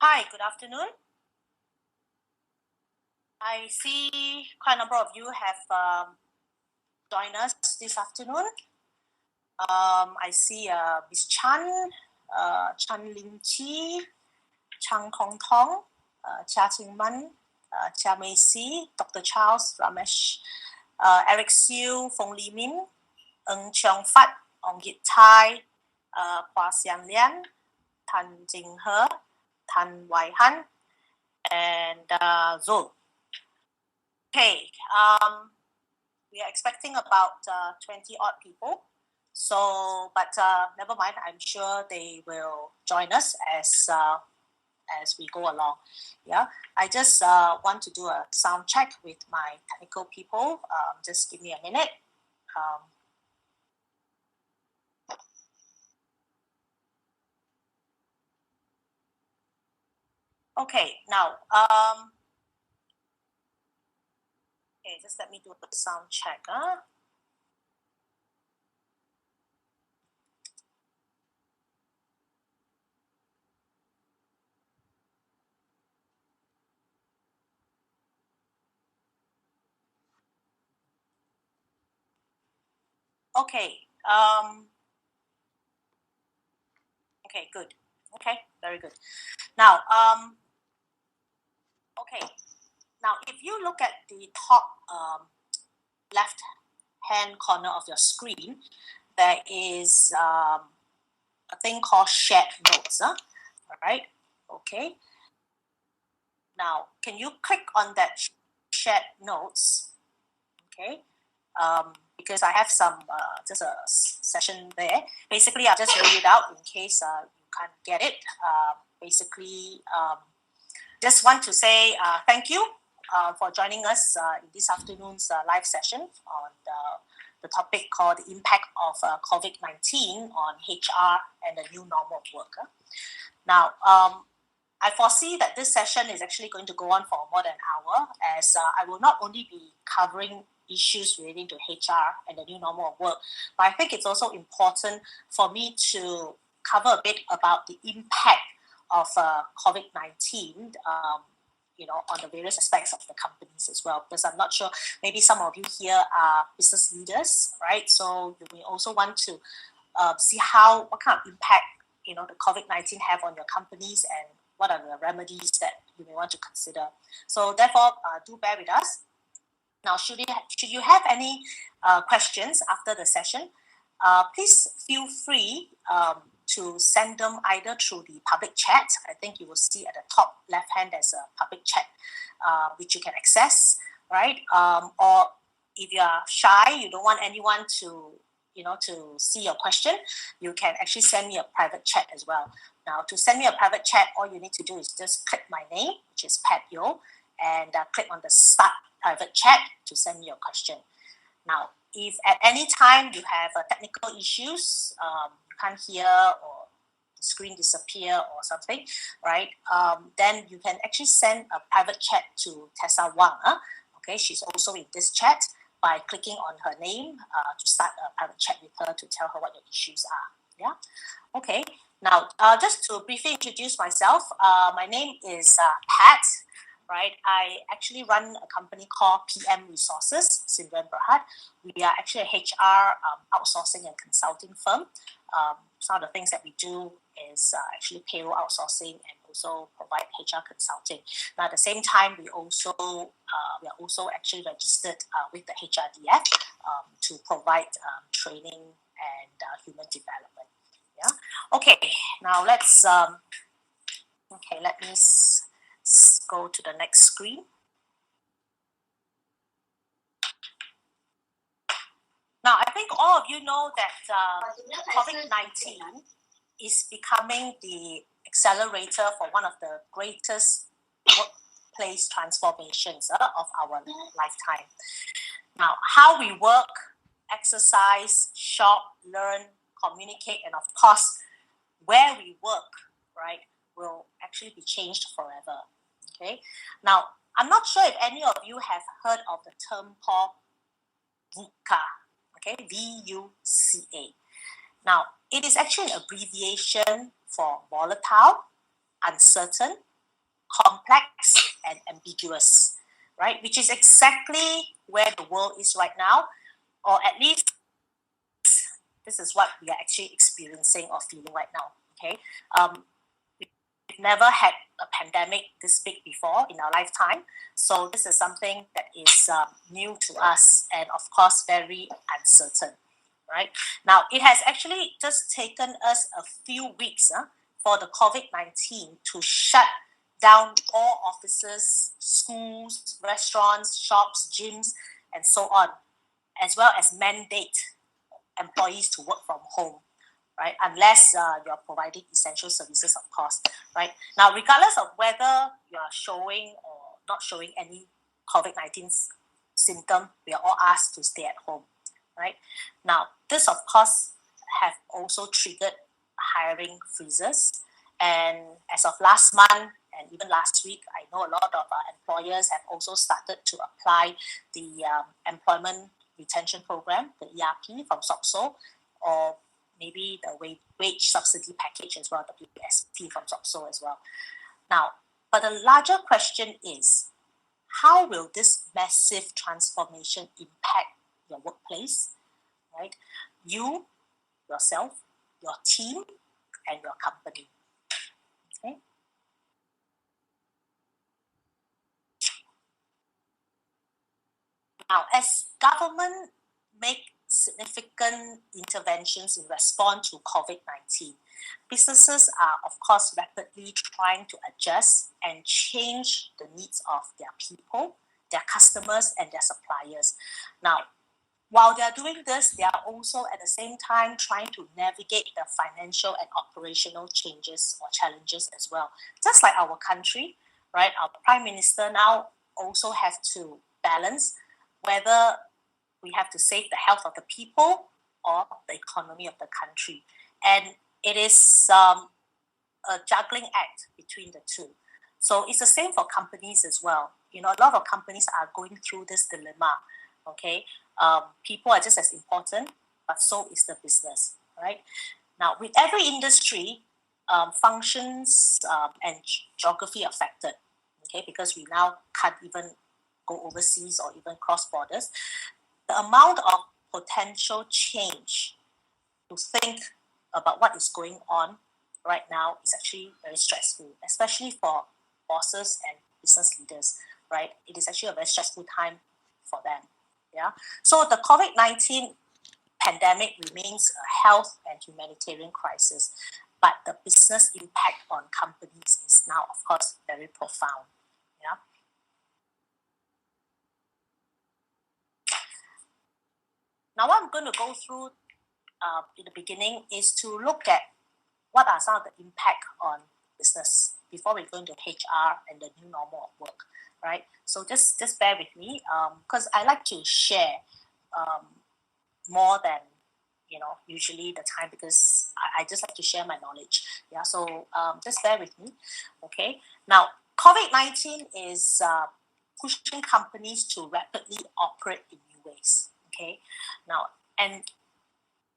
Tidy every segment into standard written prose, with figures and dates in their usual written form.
Hi, good afternoon. I see quite a number of you have joined us this afternoon. I see Ms. Chan, Chan Lim Chi, Chang Kong Tong, Chia Ching Man, Chia Mei Si, Dr. Charles Ramesh, Eric Siu, Fong Li Min, Ng Cheong Fat, Ong Yit Tai, Hua Xiang Lian, Tan Jing He, Tan Wai Han, and Zul. Okay, we are expecting about 20 odd people. So, but never mind, I'm sure they will join us as we go along. Yeah, I just want to do a sound check with my technical people. Just give me a minute. Okay, now, okay, just let me do a sound check. Okay, okay, good. Okay, very good. Now, okay, now if you look at the top left hand corner of your screen, there is a thing called shared notes. All right, okay. Now, can you click on that shared notes? Okay, because I have some just a session there. Basically, I'll just read it out in case you can't get it. Basically, just want to say thank you for joining us in this afternoon's live session on the topic called the impact of COVID-19 on HR and the new normal of work. Now, I foresee that this session is actually going to go on for more than an hour, as I will not only be covering issues relating to HR and the new normal of work, but I think it's also important for me to cover a bit about the impact of COVID-19, on the various aspects of the companies as well, because I'm not sure, maybe some of you here are business leaders, right? So you may also want to see what kind of impact, the COVID-19 have on your companies and what are the remedies that you may want to consider. So therefore, do bear with us. Now, should you have any questions after the session, please feel free to send them either through the public chat. I think you will see at the top left hand there's a public chat which you can access, right? Or if you are shy, you don't want anyone to see your question, you can actually send me a private chat as well. Now, to send me a private chat, all you need to do is just click my name, which is Pat Yeoh, and click on the Start Private Chat to send me your question. Now, if at any time you have technical issues, you can't hear or the screen disappear or something, right? Then you can actually send a private chat to Tessa Wang. Okay, she's also in this chat, by clicking on her name to start a private chat with her to tell her what your issues are. Yeah. Okay. Now, just to briefly introduce myself, my name is Pat. Right, I actually run a company called PM Resources, Sindren Berhad. We are actually a HR outsourcing and consulting firm. Some of the things that we do is actually payroll outsourcing and also provide HR consulting. Now, at the same time, we are also actually registered with the HRDF to provide training and human development. Yeah. Okay. Now let's. Let me go to the next screen. Now, I think all of you know that COVID-19 is becoming the accelerator for one of the greatest workplace transformations of our lifetime. Now, how we work, exercise, shop, learn, communicate, and of course, where we work, right, will actually be changed forever. Okay. Now, I'm not sure if any of you have heard of the term called VUCA. Okay, VUCA. Now, it is actually an abbreviation for volatile, uncertain, complex and ambiguous, right? Which is exactly where the world is right now, or at least this is what we are actually experiencing or feeling right now. Okay, we've never had a pandemic this big before in our lifetime, so this is something that is new to us and, of course, very uncertain. Right now, it has actually just taken us a few weeks for the COVID-19 to shut down all offices, schools, restaurants, shops, gyms, and so on, as well as mandate employees to work from home, right? Unless you're providing essential services, of course, right? Now, regardless of whether you are showing or not showing any COVID-19 symptom, we are all asked to stay at home, right? Now, this, of course, have also triggered hiring freezes. And as of last month and even last week, I know a lot of employers have also started to apply the employment retention program, the ERP from SOPSO, or maybe the wage subsidy package as well, the WSP from SOPSO as well. Now, but the larger question is, how will this massive transformation impact your workplace, right? You, yourself, your team, and your company. Okay. Now, as government make significant interventions in response to COVID-19, businesses are, of course, rapidly trying to adjust and change the needs of their people, their customers, and their suppliers. Now, while they are doing this, they are also at the same time trying to navigate the financial and operational changes or challenges as well. Just like our country, right? Our Prime Minister now also have to balance whether we have to save the health of the people or the economy of the country. And it is a juggling act between the two. So it's the same for companies as well. You know, a lot of companies are going through this dilemma, okay? People are just as important, but so is the business, right? Now, with every industry, functions and geography affected, okay? Because we now can't even go overseas or even cross borders. The amount of potential change to think about what is going on right now is actually very stressful, especially for bosses and business leaders, right? It is actually a very stressful time for them. Yeah. So the COVID-19 pandemic remains a health and humanitarian crisis, but the business impact on companies is now, of course, very profound. Yeah. Now, what I'm going to go through in the beginning is to look at what are some of the impact on business before we go into HR and the new normal of work, right? So just bear with me because I like to share more than usually the time, because I just like to share my knowledge. Yeah, so just bear with me. Okay. Now, COVID-19 is pushing companies to rapidly operate in new ways. Okay. Now, and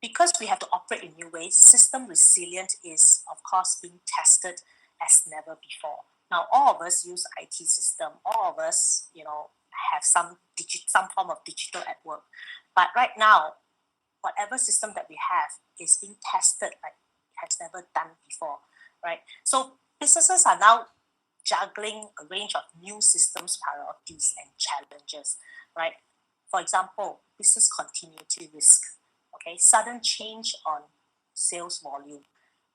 because we have to operate in new ways, system resilience is, of course, being tested as never before. Now, all of us use IT system. All of us, have some form of digital at work. But right now, whatever system that we have is being tested like it has never done before, right? So businesses are now juggling a range of new systems, priorities, and challenges, right? For example, business continuity risk, okay, sudden change on sales volume,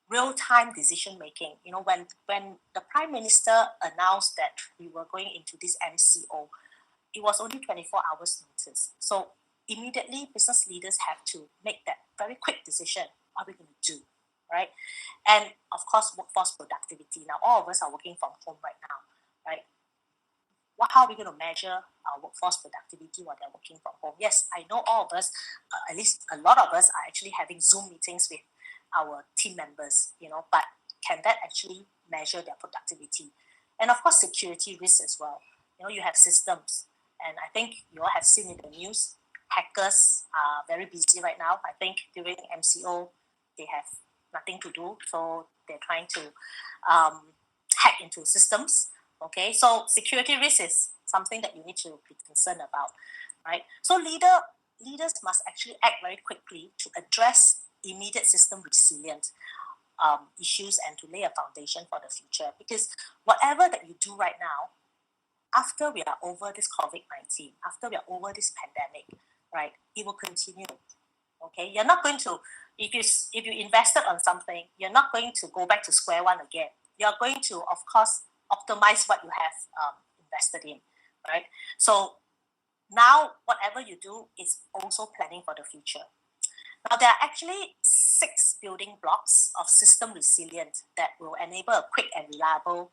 real-time decision making. When the Prime Minister announced that we were going into this MCO, it was only 24 hours notice. So immediately, business leaders have to make that very quick decision. What are we going to do, right? And of course, workforce productivity. Now, all of us are working from home right now, right? How are we going to measure our workforce productivity while they're working from home? Yes, I know all of us, at least a lot of us, are actually having Zoom meetings with our team members, but can that actually measure their productivity? And of course, security risks as well. You have systems, and I think you all have seen in the news, hackers are very busy right now. I think during MCO, they have nothing to do, so they're trying to hack into systems, Okay, so security risk is something that you need to be concerned about, right? So leaders must actually act very quickly to address immediate system resilience issues and to lay a foundation for the future. Because whatever that you do right now, after we are over this COVID-19, after we are over this pandemic, right, it will continue. Okay, you're not going to, if you invested on something, you're not going to go back to square one again. You're going to, of course, optimize what you have invested in, right? So now, whatever you do is also planning for the future. Now, there are actually 6 building blocks of system resilience that will enable a quick and reliable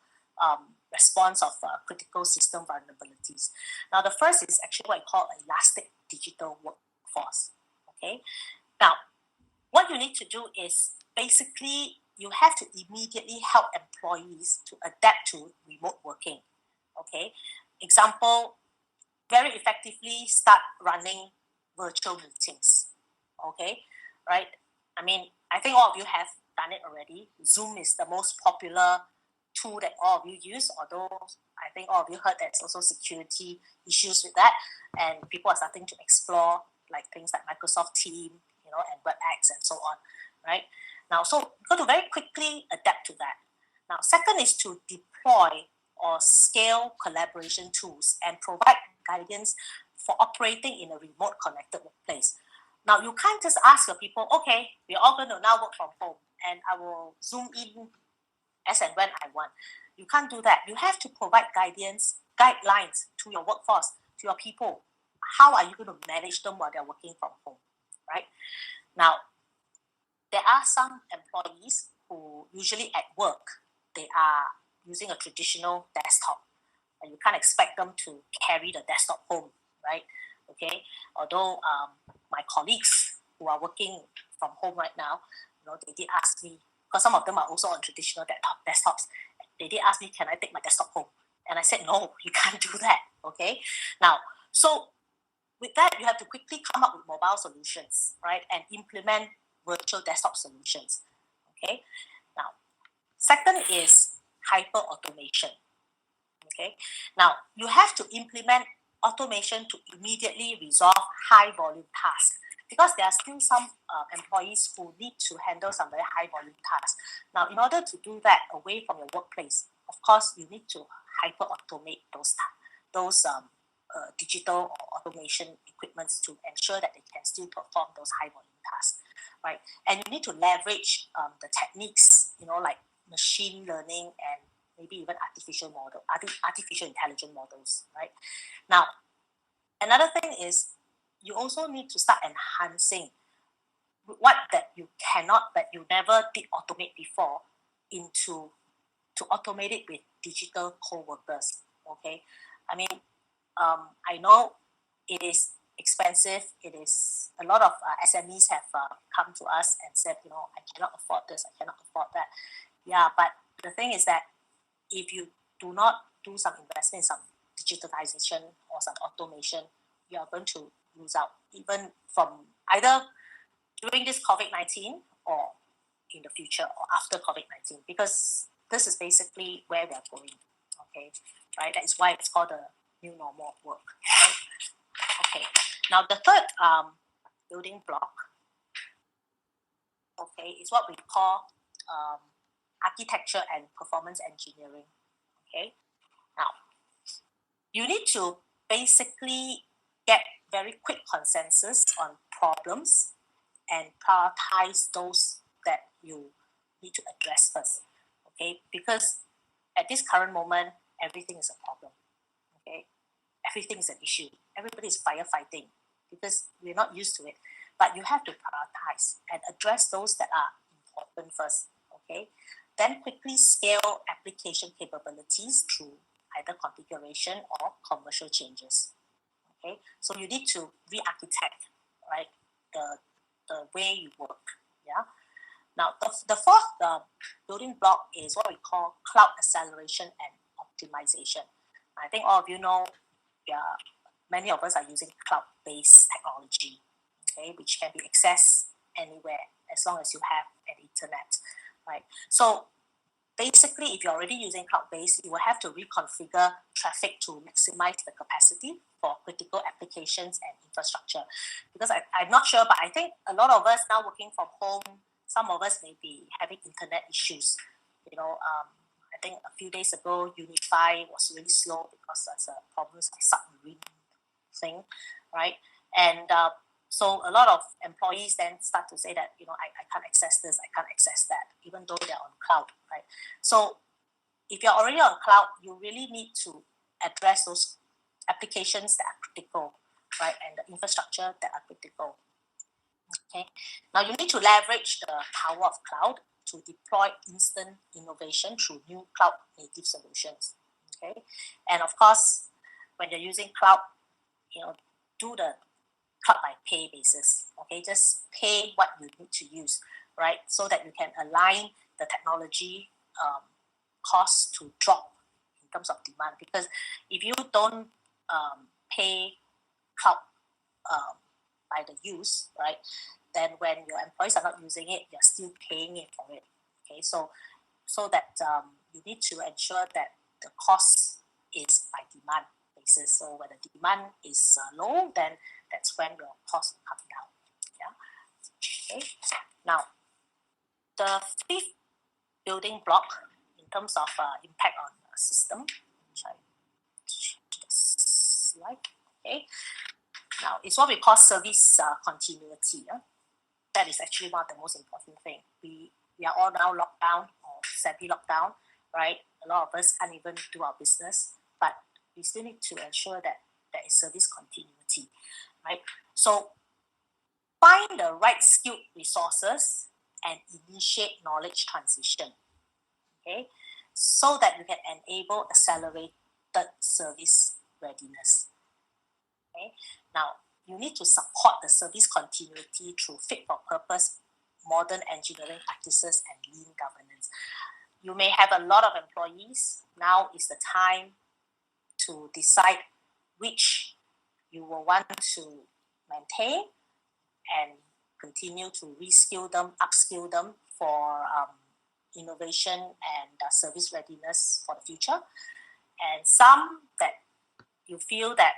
response of critical system vulnerabilities. Now, the first is actually what I call elastic digital workforce. Okay. Now, what you need to do is basically you have to immediately help employees to adapt to remote working. Okay. Example, very effectively start running virtual meetings. Okay, right? I mean, I think all of you have done it already. Zoom is the most popular tool that all of you use, although I think all of you heard there's also security issues with that, and people are starting to explore like things like Microsoft Teams, and WebEx and so on, right? Now, so you've got to very quickly adapt to that. Now, second is to deploy or scale collaboration tools and provide guidance for operating in a remote connected workplace. Now, you can't just ask your people, okay, we're all going to now work from home and I will Zoom in as and when I want. You can't do that. You have to provide guidelines to your workforce, to your people. How are you going to manage them while they're working from home, right? Now, there are some employees who usually at work, they are using a traditional desktop. And you can't expect them to carry the desktop home, right? Okay, although my colleagues who are working from home right now, they did ask me, because some of them are also on traditional desktops, they did ask me, can I take my desktop home? And I said, no, you can't do that, okay? Now, so with that, you have to quickly come up with mobile solutions, right? And implement virtual desktop solutions, okay? Now, second is hyper-automation, okay? Now, you have to implement automation to immediately resolve high volume tasks, because there are still some employees who need to handle some very high volume tasks. Now, in order to do that away from your workplace, of course, you need to hyper automate those digital or automation equipments to ensure that they can still perform those high volume tasks, right? And you need to leverage the techniques, like machine learning and maybe even artificial intelligence models, right? Now, another thing is you also need to start enhancing what that you never did automate before to automate it with digital co-workers, okay? I mean, I know it is expensive. It is a lot of SMEs have come to us and said, I cannot afford this, I cannot afford that. Yeah, but the thing is that if you do not do some investment in some digitalization or some automation, you are going to lose out, even from either during this COVID-19 or in the future or after COVID-19, because this is basically where we are going, okay, right? That is why it's called the new normal work, right? Okay, now the third building block, okay, is what we call architecture and performance engineering. Okay, now you need to basically get very quick consensus on problems and prioritize those that you need to address first. Okay, because at this current moment, everything is a problem. Okay, everything is an issue. Everybody is firefighting because we're not used to it. But you have to prioritize and address those that are important first. Okay, then quickly scale application capabilities through either configuration or commercial changes. Okay, so you need to re-architect, right, the way you work. Yeah. Now, the fourth building block is what we call cloud acceleration and optimization. I think all of you know, many of us are using cloud-based technology, okay, which can be accessed anywhere as long as you have an internet, right? So basically, if you're already using cloud-based, you will have to reconfigure traffic to maximize the capacity for critical applications and infrastructure. Because I'm not sure, but I think a lot of us now working from home, some of us may be having internet issues. I think a few days ago, Unify was really slow because there's a problems like submarine thing, right? And so a lot of employees then start to say that, I can't access this, I can't access that, even though they're on cloud, right? So if you're already on cloud, you really need to address those applications that are critical, right? And the infrastructure that are critical. Okay. Now you need to leverage the power of cloud to deploy instant innovation through new cloud native solutions. Okay. And of course, when you're using cloud, do the cloud by pay basis. Okay, just pay what you need to use, right? So that you can align the technology costs to drop in terms of demand. Because if you don't pay cloud by the use, right, then when your employees are not using it, you're still paying it for it. Okay, so that you need to ensure that the cost is by demand basis. So when the demand is low, then that's when your cost will come down. Yeah. Okay. Now, the fifth building block in terms of impact on the system, which I change the slide. Okay. Now, it's what we call service continuity. That is actually one of the most important things. We are all now locked down or semi-lockdown, right? A lot of us can't even do our business, but we still need to ensure that there is service continuity, right? So find the right skilled resources and initiate knowledge transition, okay? So that you can enable accelerated service readiness, okay? Now, you need to support the service continuity through fit-for-purpose modern engineering practices and lean governance. You may have a lot of employees. Now is the time to decide which you will want to maintain and continue to reskill them, upskill them for innovation and service readiness for the future. And some that you feel that,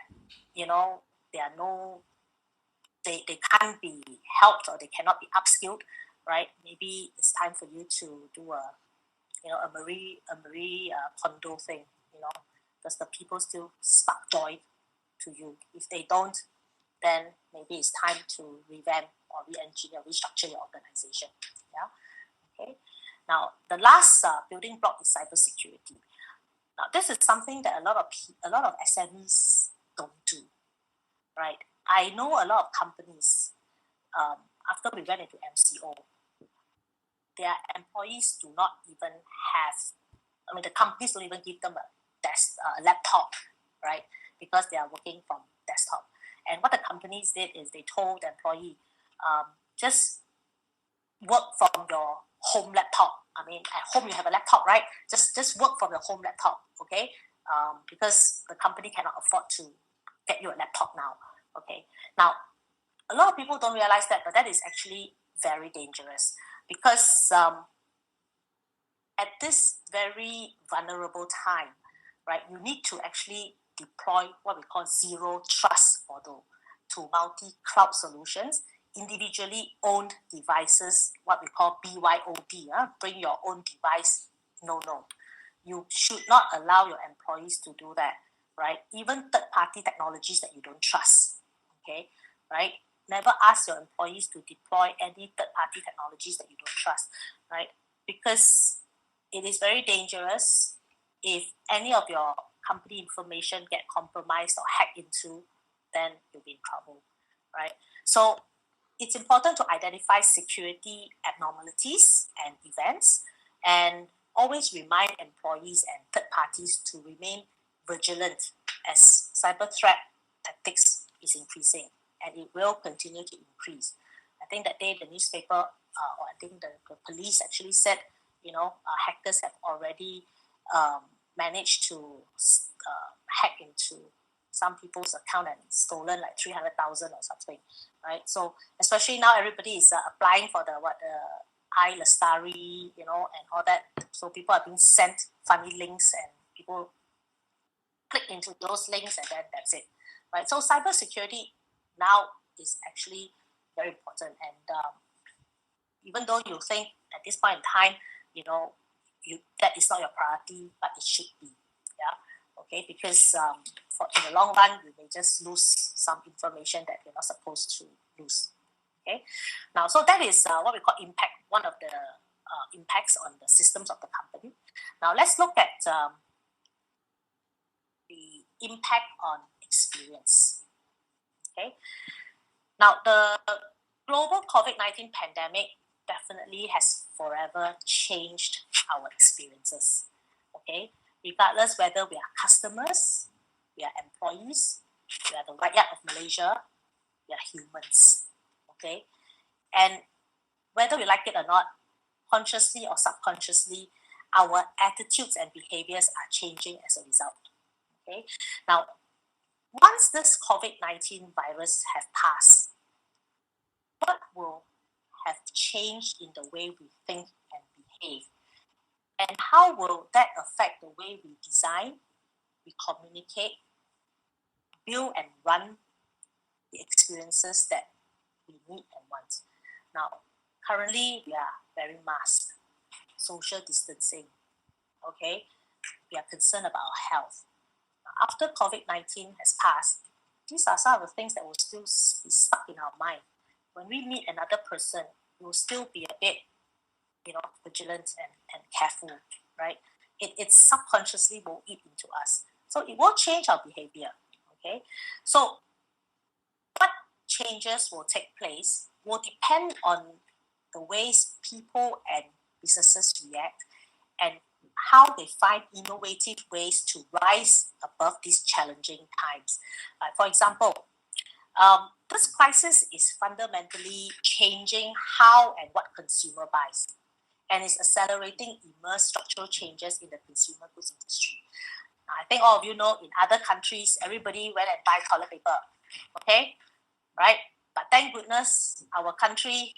they can't be helped or they cannot be upskilled, right? Maybe it's time for you to do a Marie Kondo thing, does the people still spark joy to you? If they don't, then maybe it's time to revamp or re-engineer, restructure your organization. Yeah. Okay. Now, the last building block is cybersecurity. Now, this is something that a lot of SMEs don't do, right? I know a lot of companies. After we went into MCO, their employees do not even have. The companies don't even give them a laptop, right? Because they are working from desktop. And what the companies did is they told the employee, just work from your home laptop. At home you have a laptop, right? Just work from your home laptop, okay? Because the company cannot afford to get you a laptop now, okay? Now, a lot of people don't realize that, but that is actually very dangerous because at this very vulnerable time, right, you need to actually deploy what we call zero trust model to multi-cloud solutions, individually owned devices, what we call BYOD, bring your own device, no. You should not allow your employees to do that, right? Even third-party technologies that you don't trust, okay, right? Never ask your employees to deploy any third-party technologies that you don't trust, right? Because it is very dangerous if any of your company information get compromised or hacked into, then you'll be in trouble, right? So it's important to identify security abnormalities and events and always remind employees and third parties to remain vigilant as cyber threat tactics is increasing, and it will continue to increase. I think that day the newspaper, or I think the police actually said, hackers have already managed to hack into some people's account and stolen like 300,000 or something, right? So especially now everybody is applying for the Lestari, and all that. So people are being sent funny links and people click into those links and then that's it, right? So cybersecurity now is actually very important. And even though you think at this point in time, that is not your priority, but it should be, yeah. Okay, because in the long run, you may just lose some information that you're not supposed to lose. Okay, now so that is what we call impact. One of the impacts on the systems of the company. Now let's look at the impact on experience. Okay, now the global COVID-19 pandemic definitely has forever changed our experiences. Okay, regardless whether we are customers, we are employees, we are the rakyat of Malaysia, we are humans. Okay, and whether we like it or not, consciously or subconsciously, our attitudes and behaviors are changing as a result. Okay, now once this COVID-19 virus have passed, what will have changed in the way we think and behave? And how will that affect the way we design, we communicate, build and run the experiences that we need and want? Now, currently we are wearing masks, social distancing, okay? We are concerned about our health. Now, after COVID-19 has passed, these are some of the things that will still be stuck in our mind. When we meet another person, we'll still be a bit, vigilant and careful, right? It subconsciously will eat into us. So it will change our behavior, okay? So what changes will take place will depend on the ways people and businesses react and how they find innovative ways to rise above these challenging times. For example, this crisis is fundamentally changing how and what consumer buys, and is accelerating immense structural changes in the consumer goods industry. Now, I think all of you know in other countries, everybody went and buy toilet paper, okay? Right? But thank goodness, our country,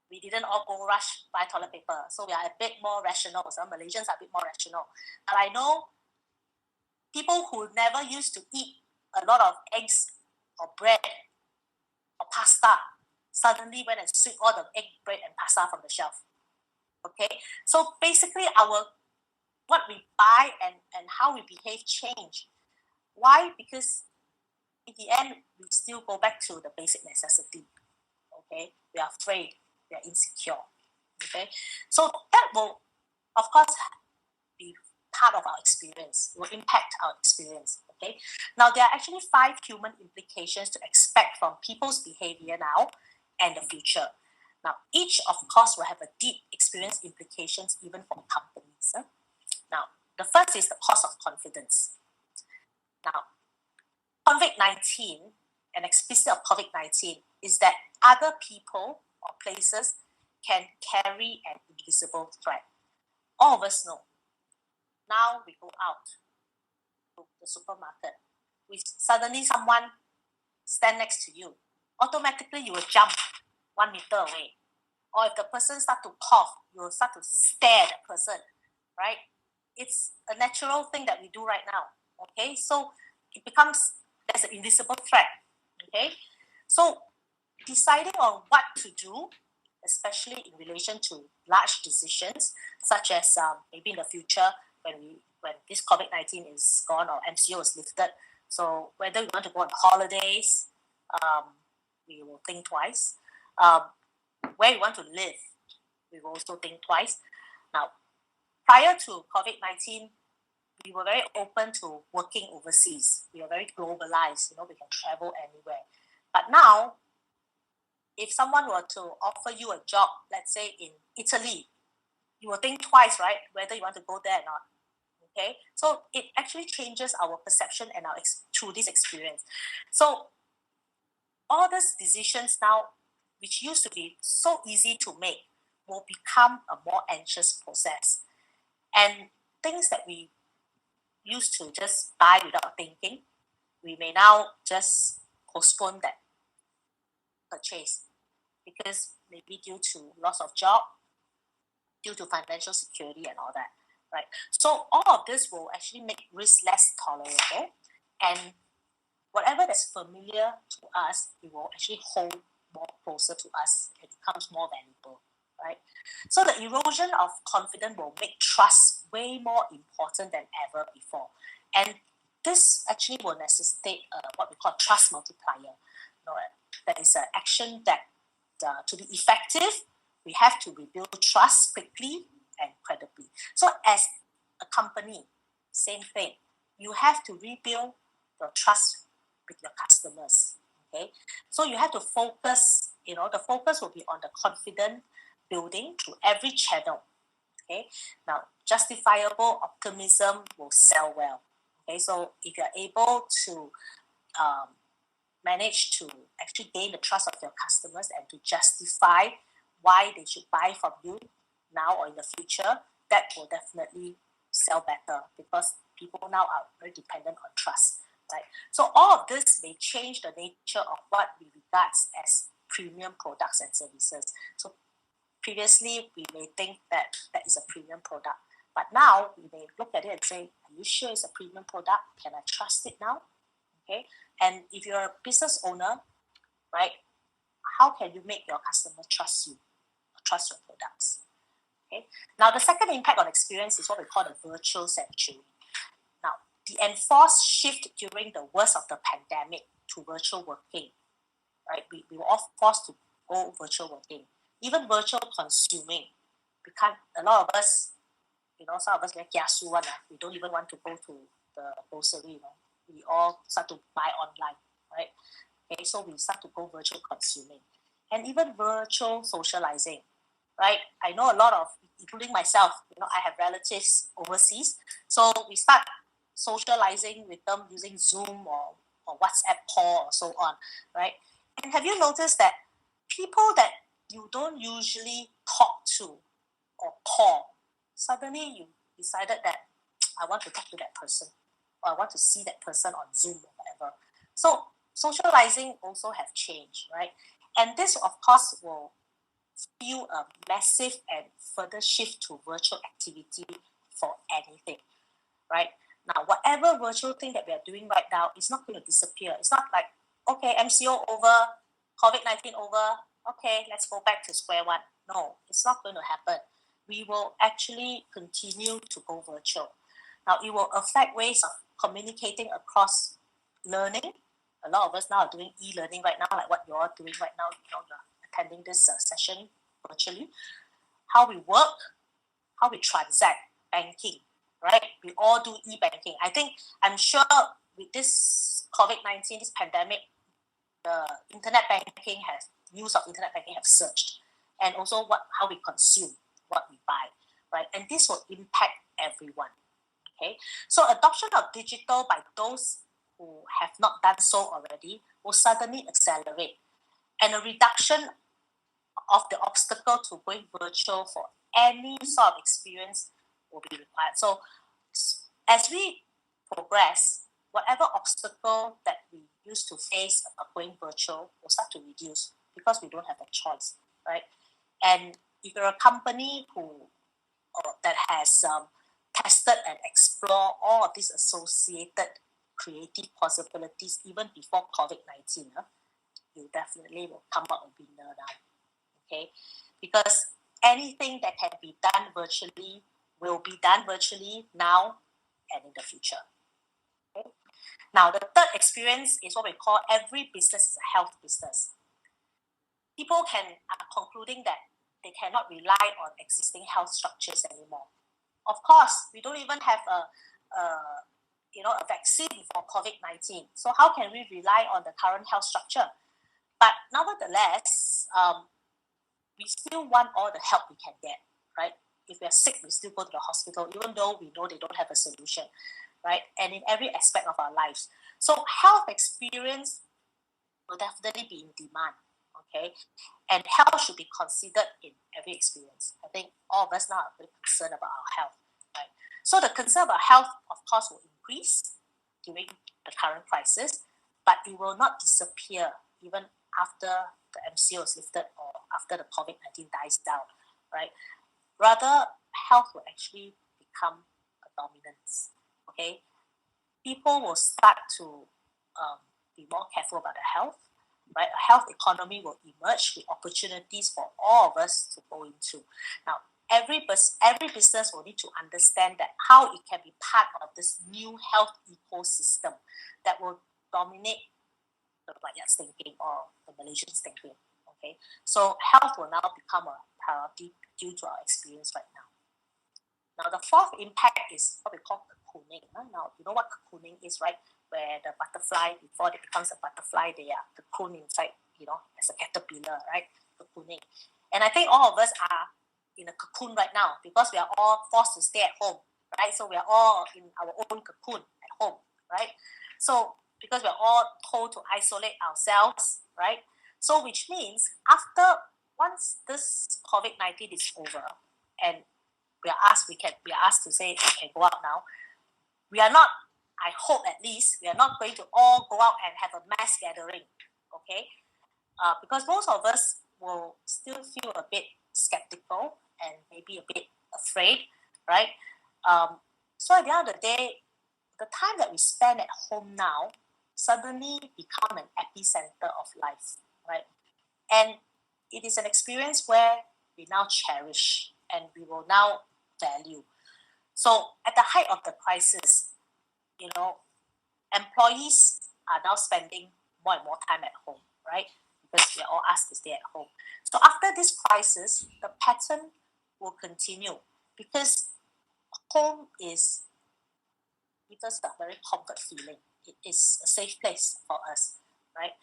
we didn't all go rush buy toilet paper. So we are a bit more rational. Some Malaysians are a bit more rational. But I know people who never used to eat a lot of eggs or bread or pasta suddenly went and sweep all the egg, bread, and pasta from the shelf. Okay, so basically what we buy and how we behave change. Why? Because in the end, we still go back to the basic necessity. Okay, we are afraid, we are insecure. Okay, so that will, of course, be part of our experience, will impact our experience. Okay, now there are actually 5 human implications to expect from people's behavior now and the future. Now, each, of course, will have a deep experience implications even for companies. Now, the first is the cost of confidence. Now, COVID-19, an explicit of COVID-19, is that other people or places can carry an invisible threat. All of us know. Now we go out to the supermarket. Suddenly someone stand next to you. Automatically you will jump 1 meter away. Or if the person start to cough, you will start to stare at that person, right? It's a natural thing that we do right now, okay? So it becomes, there's an invisible threat, okay? So deciding on what to do, especially in relation to large decisions, such as maybe in the future when this COVID-19 is gone or MCO is lifted, so whether we want to go on holidays, we will think twice. Where we want to live, we will also think twice. Now, prior to COVID-19, we were very open to working overseas. We are very globalized, we can travel anywhere. But now, if someone were to offer you a job, let's say in Italy, you will think twice, right, whether you want to go there or not. Okay, so it actually changes our perception and through this experience. So all these decisions now, which used to be so easy to make, will become a more anxious process. And things that we used to just buy without thinking, we may now just postpone that purchase because maybe due to loss of job, due to financial security and all that, right? So all of this will actually make risk less tolerable, and whatever that's familiar to us, it will actually hold more closer to us. It becomes more valuable, right? So the erosion of confidence will make trust way more important than ever before. And this actually will necessitate what we call trust multiplier. That is an action that to be effective, we have to rebuild trust quickly and credibly. So as a company, same thing. You have to rebuild your trust with your customers. Okay, so you have to focus. The focus will be on the confidence building through every channel. Okay, now justifiable optimism will sell well. Okay, so if you're able to manage to actually gain the trust of your customers and to justify why they should buy from you now or in the future, that will definitely sell better, because people now are very dependent on trust, right? So all of this may change the nature of what we regard as premium products and services. So previously, we may think that is a premium product, but now we may look at it and say, are you sure it's a premium product? Can I trust it now? Okay, and if you're a business owner, right, how can you make your customer trust you, trust your products? Okay, now the second impact on experience is what we call the virtual century. Now, the enforced shift during the worst of the pandemic to virtual working, right? We were all forced to go virtual working, even virtual consuming. Because a lot of us, some of us very kiasu one. We don't even want to go to the grocery. We all start to buy online, right? Okay, so we start to go virtual consuming, and even virtual socializing, right? I know a lot of, including myself, I have relatives overseas, so we start socializing with them using Zoom or WhatsApp call or so on, right? And have you noticed that people that you don't usually talk to or call, suddenly you decided that I want to talk to that person, or I want to see that person on Zoom or whatever. So socializing also have changed, right? And this, of course, will fuel a massive and further shift to virtual activity for anything, right? Now, whatever virtual thing that we are doing right now is not going to disappear. It's not like, okay, MCO over, COVID-19 over, okay, let's go back to square one. No, it's not going to happen. We will actually continue to go virtual. Now, it will affect ways of communicating across learning. A lot of us now are doing e-learning right now, like what you're doing right now. You're attending this session virtually. How we work, how we transact, banking, right? We all do e-banking. I'm sure with this COVID-19, this pandemic, the internet banking use of internet banking have surged, and also how we consume, what we buy, right? And this will impact everyone. Okay, so adoption of digital by those who have not done so already will suddenly accelerate, and a reduction of the obstacle to going virtual for any sort of experience will be required. So as we progress, whatever obstacle that we used to face about going virtual will start to reduce, because we don't have a choice, right? And if you're a company that has tested and explored all of these associated creative possibilities even before COVID-19, you definitely will come out a winner now. Okay, because anything that can be done virtually will be done virtually now and in the future. Okay? Now, the third experience is what we call every business is a health business. People are concluding that they cannot rely on existing health structures anymore. Of course, we don't even have a vaccine for COVID-19. So how can we rely on the current health structure? But nevertheless, we still want all the help we can get, right? If we're sick, we still go to the hospital, even though we know they don't have a solution, right? And in every aspect of our lives. So health experience will definitely be in demand, okay? And health should be considered in every experience. I think all of us now are very concerned about our health, right? So the concern about health, of course, will increase during the current crisis, but it will not disappear even after the MCO is lifted or after the COVID-19 dies down, right? Rather, health will actually become a dominance, okay? People will start to be more careful about their health, right? A health economy will emerge with opportunities for all of us to go into. Now, every business will need to understand that how it can be part of this new health ecosystem that will dominate the rakyat's thinking or the Malaysians' thinking. Okay, so health will now become a priority due to our experience right now. Now, the fourth impact is what we call cocooning. Now, you know what cocooning is, right? Where the butterfly, before it becomes a butterfly, they are cocooned inside, as a caterpillar, right? Cocooning. And I think all of us are in a cocoon right now because we are all forced to stay at home, right? So we are all in our own cocoon at home, right? So because we're all told to isolate ourselves, right? So which means once this COVID-19 is over and we are asked to say we can go out now, we are not, I hope at least, we are not going to all go out and have a mass gathering, okay? Because most of us will still feel a bit skeptical and maybe a bit afraid, right? So at the end of the day, the time that we spend at home now suddenly become an epicenter of life, right? And it is an experience where we now cherish and we will now value. So at the height of the crisis, employees are now spending more and more time at home, right? Because we are all asked to stay at home. So after this crisis, the pattern will continue because home gives us a very comfort feeling. It is a safe place for us, right?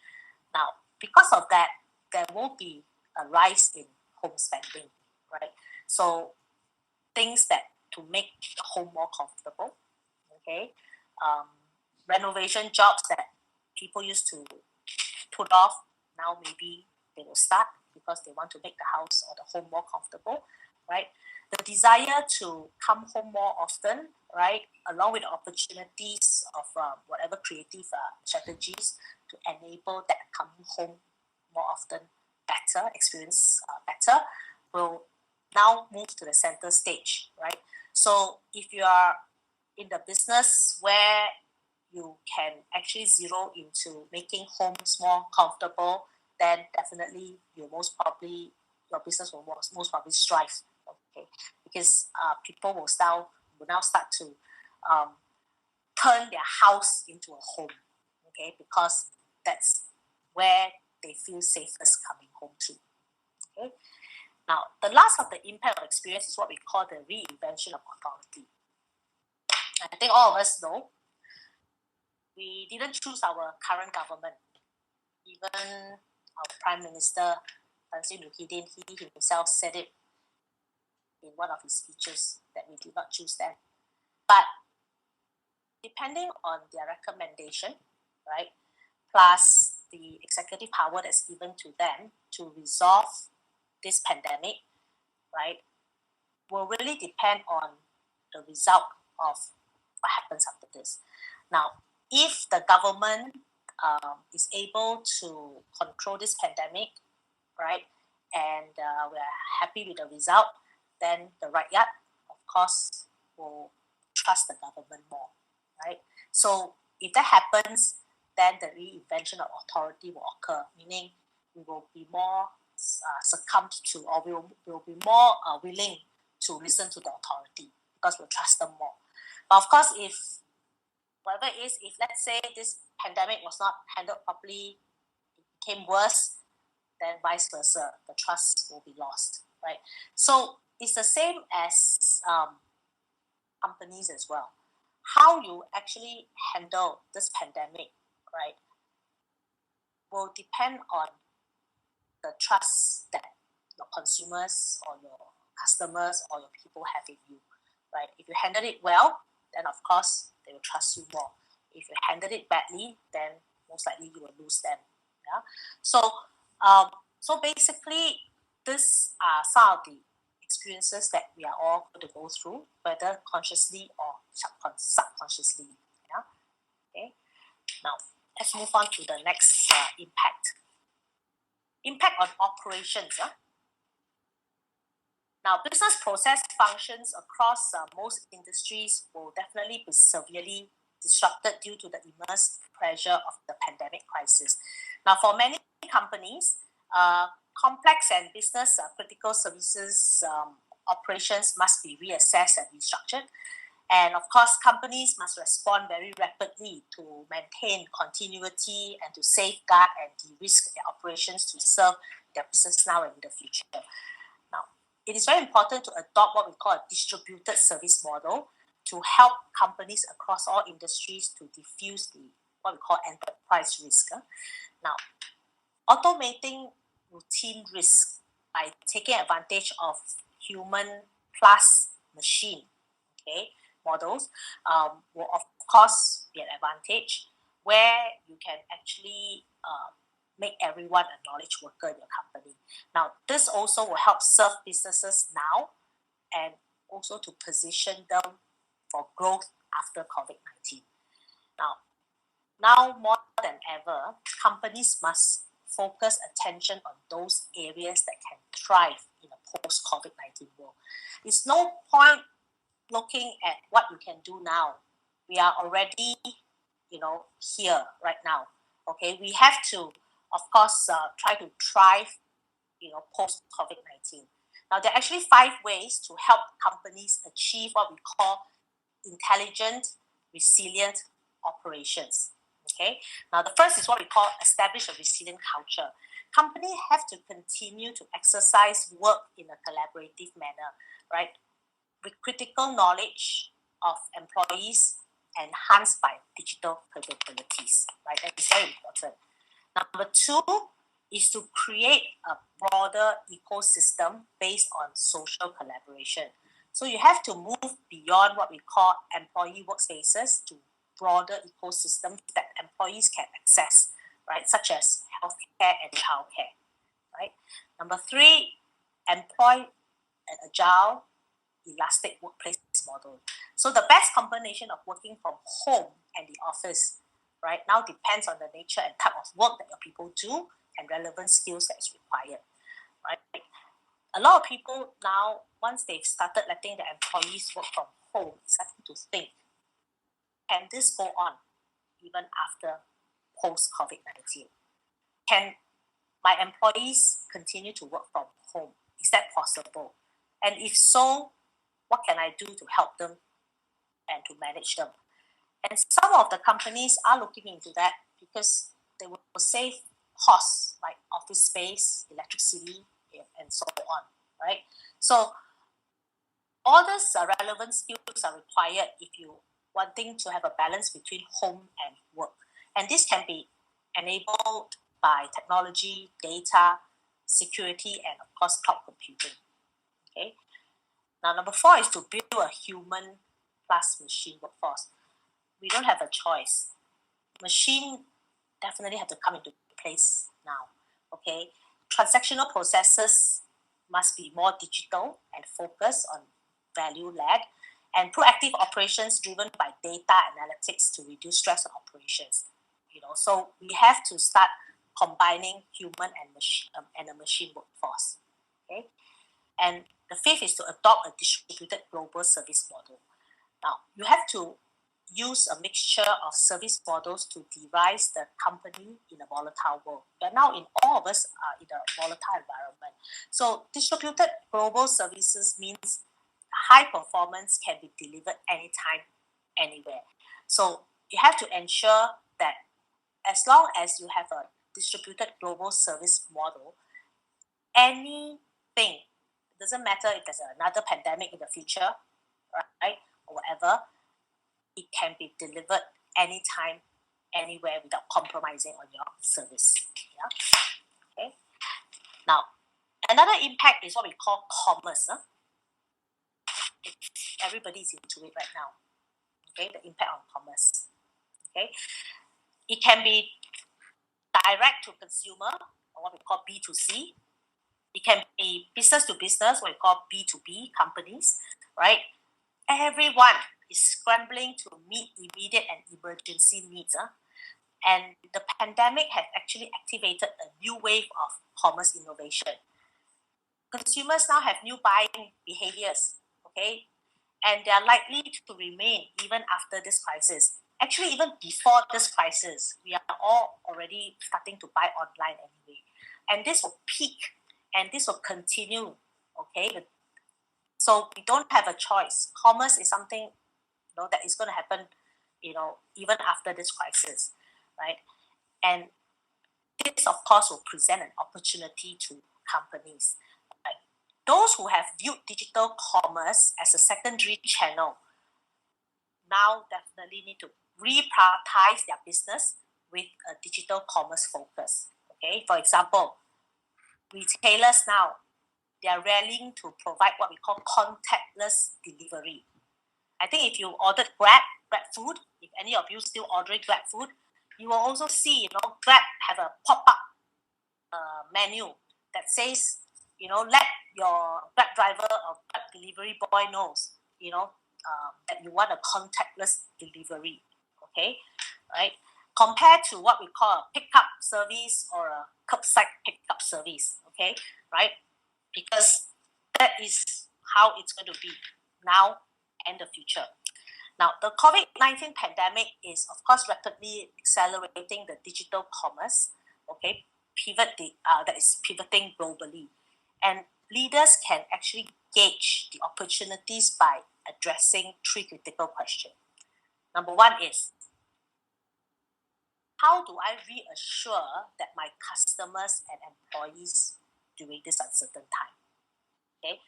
Now, because of that, there will be a rise in home spending, right? So things that to make the home more comfortable, okay? Renovation jobs that people used to put off, now maybe they will start because they want to make the house or the home more comfortable, right? The desire to come home more often, right, along with the opportunities of whatever creative strategies to enable that coming home more often better, experience better, will now move to the center stage, right? So if you are in the business where you can actually zero into making homes more comfortable, then definitely your business will most probably strive. Okay, because people will now start to turn their house into a home. Okay, because that's where they feel safest coming home to. Okay, now the last of the impact of experience is what we call the reinvention of authority. I think all of us know we didn't choose our current government. Even our Prime Minister, Tan Sri Muhyiddin, he himself said it in one of his speeches that we did not choose them. But depending on their recommendation, right, plus the executive power that's given to them to resolve this pandemic, right, will really depend on the result of what happens after this. Now, if the government is able to control this pandemic, right, and we're happy with the result, then the rakyat, of course, will trust the government more, right? So if that happens, then the reinvention of authority will occur, meaning we will be more succumbed to, or we will be more willing to listen to the authority because we'll trust them more. But of course, if let's say this pandemic was not handled properly, it became worse, then vice versa, the trust will be lost, right? So it's the same as companies as well. How you actually handle this pandemic, right, will depend on the trust that your consumers or your customers or your people have in you, right? If you handle it well, then of course they will trust you more. If you handle it badly, then most likely you will lose them. Yeah. So basically, these are some of the experiences that we are all going to go through, whether consciously or subconsciously. Yeah. Okay. Now let's move on to the next impact. Impact on operations. Now, business process functions across most industries will definitely be severely disrupted due to the immense pressure of the pandemic crisis. Now, for many companies, complex and business critical services operations must be reassessed and restructured. And of course, companies must respond very rapidly to maintain continuity and to safeguard and de-risk their operations to serve their business now and in the future. Now, it is very important to adopt what we call a distributed service model to help companies across all industries to diffuse the what we call enterprise risk. Now, automating routine risk by taking advantage of human plus machine, models will of course be an advantage where you can actually make everyone a knowledge worker in your company. Now, this also will help serve businesses now and also to position them for growth after COVID-19. Now more than ever, companies must focus attention on those areas that can thrive in a post-COVID-19 world. It's no point looking at what you can do now. We are already, here right now. Okay, we have to, of course, try to thrive, post-COVID-19. Now, there are actually 5 ways to help companies achieve what we call intelligent, resilient operations. Okay. Now, the first is what we call establish a resilient culture. Companies have to continue to exercise work in a collaborative manner, right? With critical knowledge of employees enhanced by digital capabilities, right? That is very important. Number 2 is to create a broader ecosystem based on social collaboration. So you have to move beyond what we call employee workspaces to broader ecosystems that employees can access, right? Such as healthcare and childcare, right? Number 3, employ an agile, elastic workplace model. So the best combination of working from home and the office, right, now depends on the nature and type of work that your people do and relevant skills that is required, right? A lot of people now, once they've started letting their employees work from home, starting to think, can this go on even after post-COVID-19? Can my employees continue to work from home? Is that possible? And if so, what can I do to help them and to manage them? And some of the companies are looking into that because they will save costs like office space, electricity, and so on, right? So all these relevant skills are required if you wanting to have a balance between home and work. And this can be enabled by technology, data, security, and of course, cloud computing. Okay. Now, number 4 is to build a human plus machine workforce. We don't have a choice. Machine definitely have to come into place now. Okay. Transactional processes must be more digital and focus on value led, and proactive operations driven by data analytics to reduce stress on operations. So we have to start combining human and a machine workforce. Okay, and the 5th is to adopt a distributed global service model. Now you have to use a mixture of service models to devise the company in a volatile world. But now all of us are in a volatile environment. So distributed global services means high performance can be delivered anytime, anywhere. So you have to ensure that as long as you have a distributed global service model, anything, it doesn't matter if there's another pandemic in the future, right, or whatever, it can be delivered anytime, anywhere without compromising on your service. Yeah. Okay. Now, another impact is what we call commerce. Everybody's into it right now. Okay, the impact on commerce. Okay, it can be direct to consumer, or what we call B2C. It can be business to business, what we call B2B companies, right? Everyone is scrambling to meet immediate and emergency needs. And the pandemic has actually activated a new wave of commerce innovation. Consumers now have new buying behaviors, okay? And they are likely to remain even after this crisis. Actually, even before this crisis, we are all already starting to buy online anyway. And this will peak and this will continue, okay? So we don't have a choice. Commerce is something that is going to happen, even after this crisis, right? And this, of course, will present an opportunity to companies. Right? Those who have viewed digital commerce as a secondary channel now definitely need to reprioritize their business with a digital commerce focus. Okay, for example, retailers now, they are rallying to provide what we call contactless delivery. I think if you ordered Grab food, if any of you still ordering Grab food, you will also see, Grab have a pop-up menu that says, let your Grab driver or Grab delivery boy knows, that you want a contactless delivery, okay, right? Compared to what we call a pickup service or a curbside pickup service, okay, right? Because that is how it's going to be now and the future. Now, the COVID-19 pandemic is, of course, rapidly accelerating the digital commerce, okay, that is pivoting globally. And leaders can actually gauge the opportunities by addressing three critical questions. Number one is, how do I reassure that my customers and employees during this uncertain time? Okay.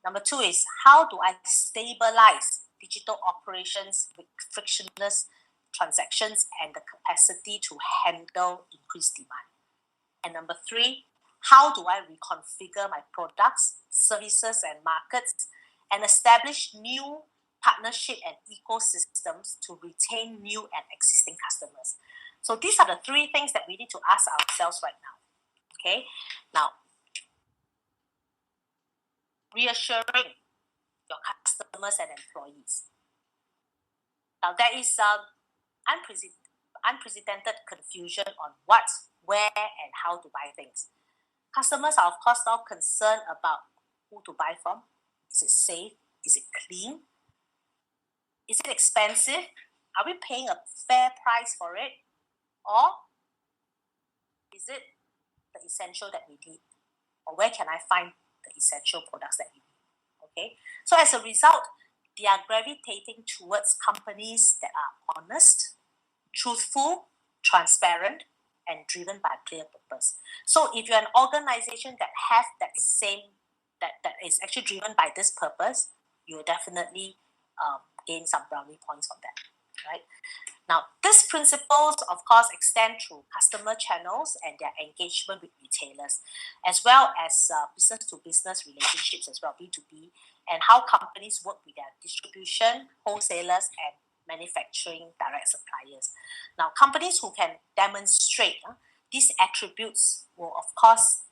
Number two is, how do I stabilize digital operations with frictionless transactions and the capacity to handle increased demand? And number three, how do I reconfigure my products, services, and markets and establish new partnership and ecosystems to retain new and existing customers? So these are the three things that we need to ask ourselves right now. Okay, now, reassuring your customers and employees. Now, there is unprecedented confusion on what, where, and how to buy things. Customers are, of course, now concerned about who to buy from. Is it safe? Is it clean? Is it expensive? Are we paying a fair price for it? Or is it the essential that we need? Or where can I find the essential products that we need? Okay, so as a result, they are gravitating towards companies that are honest, truthful, transparent, and driven by clear purpose. So if you're an organization that have that is actually driven by this purpose, you will definitely gain some brownie points from that, right? Now, these principles, of course, extend through customer channels and their engagement with retailers, as well as business-to-business relationships as well, B2B, and how companies work with their distribution, wholesalers, and manufacturing direct suppliers. Now, companies who can demonstrate these attributes will, of course,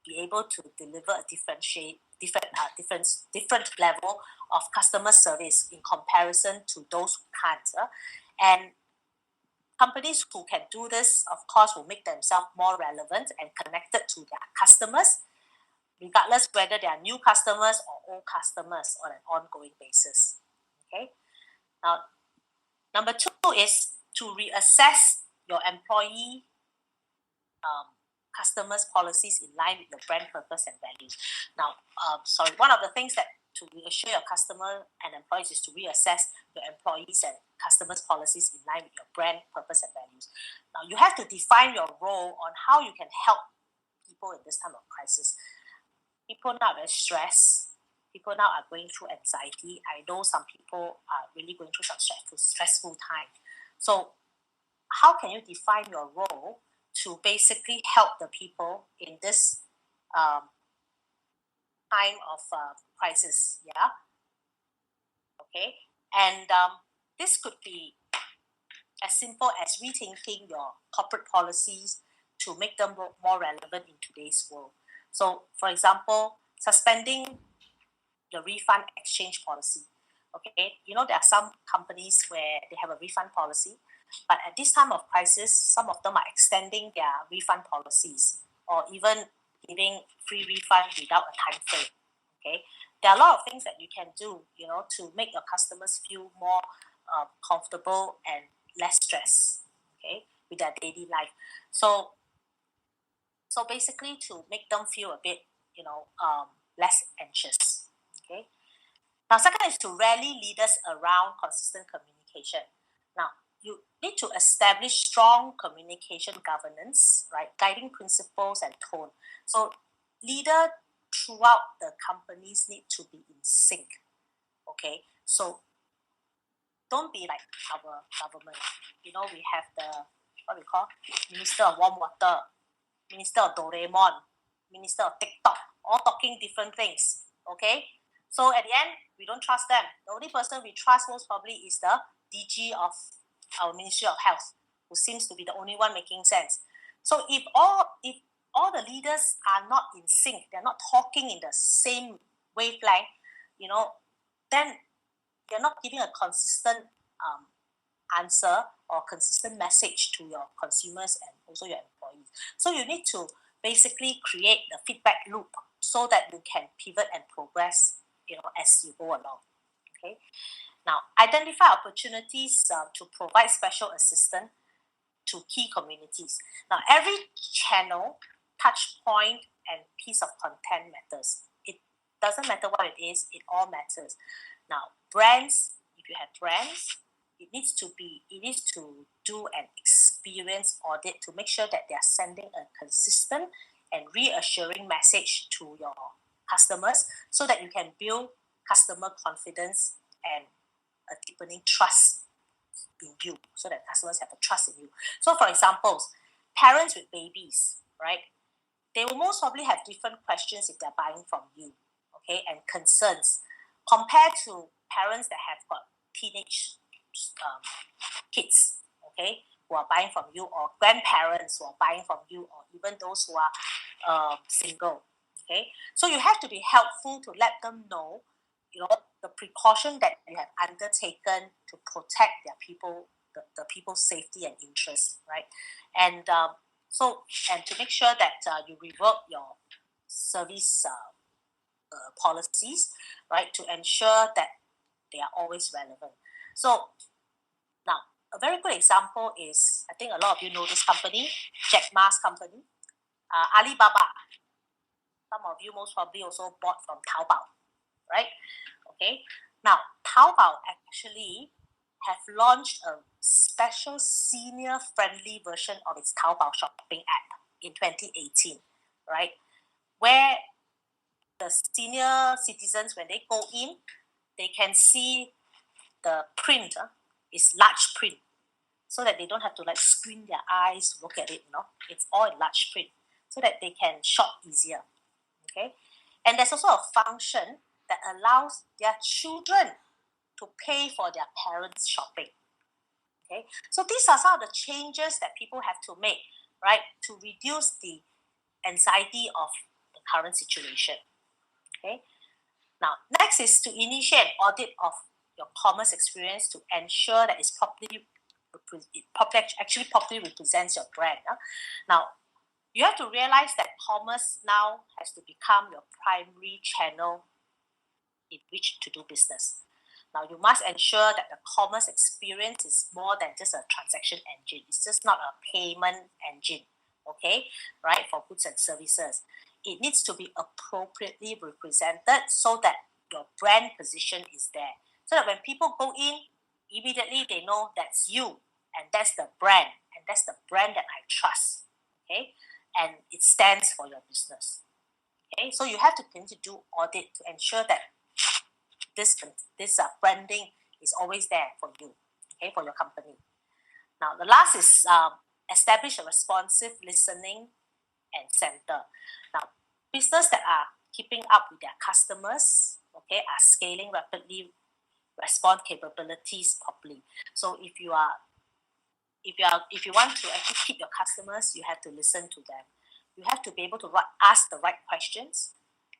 be able to deliver a different level of customer service in comparison to those who can't. And companies who can do this, of course, will make themselves more relevant and connected to their customers, regardless whether they are new customers or old customers on an ongoing basis. Okay. Now, number two is to reassess your employee customers' policies in line with your brand purpose and values. Now, one of the things that to reassure your customer and employees is to reassess your employees and customers' policies in line with your brand purpose and values. Now, you have to define your role on how you can help people in this time of crisis. People now are very stressed. People now are going through anxiety. I know some people are really going through some stressful time. So how can you define your role to basically help the people in this time of crisis? Yeah. Okay. And this could be as simple as rethinking your corporate policies to make them more relevant in today's world. So, for example, suspending the refund exchange policy. Okay, there are some companies where they have a refund policy, but at this time of crisis, some of them are extending their refund policies or even giving free refund without a time frame. Okay, there are a lot of things that you can do, to make your customers feel more comfortable and less stress. Okay, with their daily life. So basically, to make them feel a bit, less anxious. Okay. Now, second is to rally leaders around consistent communication. Now, you need to establish strong communication governance, right? Guiding principles and tone. So, leader throughout the companies need to be in sync. Okay, so don't be like our government. We have the what we call Minister of Warm Water, Minister of Doraemon, Minister of TikTok, all talking different things. Okay, so at the end, we don't trust them. The only person we trust most probably is the DG of our Ministry of Health, who seems to be the only one making sense. So if all the leaders are not in sync, they're not talking in the same wavelength, then they're not giving a consistent answer or consistent message to your consumers and also your employees. So you need to basically create the feedback loop so that you can pivot and progress, as you go along. Okay. Now, identify opportunities to provide special assistance to key communities. Now, every channel, touch point, and piece of content matters. It doesn't matter what it is, it all matters. Now, brands, if you have brands, it needs to do an experience audit to make sure that they are sending a consistent and reassuring message to your customers so that you can build customer confidence and a deepening trust in you, so that customers have a trust in you. So, for example, parents with babies, right? They will most probably have different questions if they're buying from you, okay, and concerns compared to parents that have got teenage kids, okay, who are buying from you, or grandparents who are buying from you, or even those who are single, okay. So you have to be helpful to let them know, the precaution that you have undertaken to protect their people, the people's safety and interest, right? And and to make sure that you rework your service policies, right, to ensure that they are always relevant. So now, a very good example is, I think a lot of you know this company, Jack Ma's company, Alibaba. Some of you most probably also bought from Taobao, right? Okay. Now, Taobao actually have launched a special senior-friendly version of its Taobao shopping app in 2018, right? Where the senior citizens, when they go in, they can see the print is large print, so that they don't have to squint their eyes to look at it. It's all in large print, so that they can shop easier. Okay, and there's also a function that allows their children to pay for their parents' shopping. Okay, so these are some of the changes that people have to make, right, to reduce the anxiety of the current situation. Okay, now next is to initiate an audit of your commerce experience to ensure that it properly represents your brand. Now, you have to realize that commerce now has to become your primary channel in which to do business. Now, you must ensure that the commerce experience is more than just a transaction engine. It's just not a payment engine, okay, right, for goods and services. It needs to be appropriately represented so that your brand position is there. So that when people go in, immediately they know that's you and that's the brand, and that's the brand that I trust, okay, and it stands for your business. Okay, so you have to continue to do audit to ensure that this branding is always there for you, okay, for your company. Now, the last is establish a responsive listening and center. Now, business that are keeping up with their customers, okay, are scaling rapidly, respond capabilities properly. So if you want to actually keep your customers, you have to listen to them. You have to be able to ask the right questions,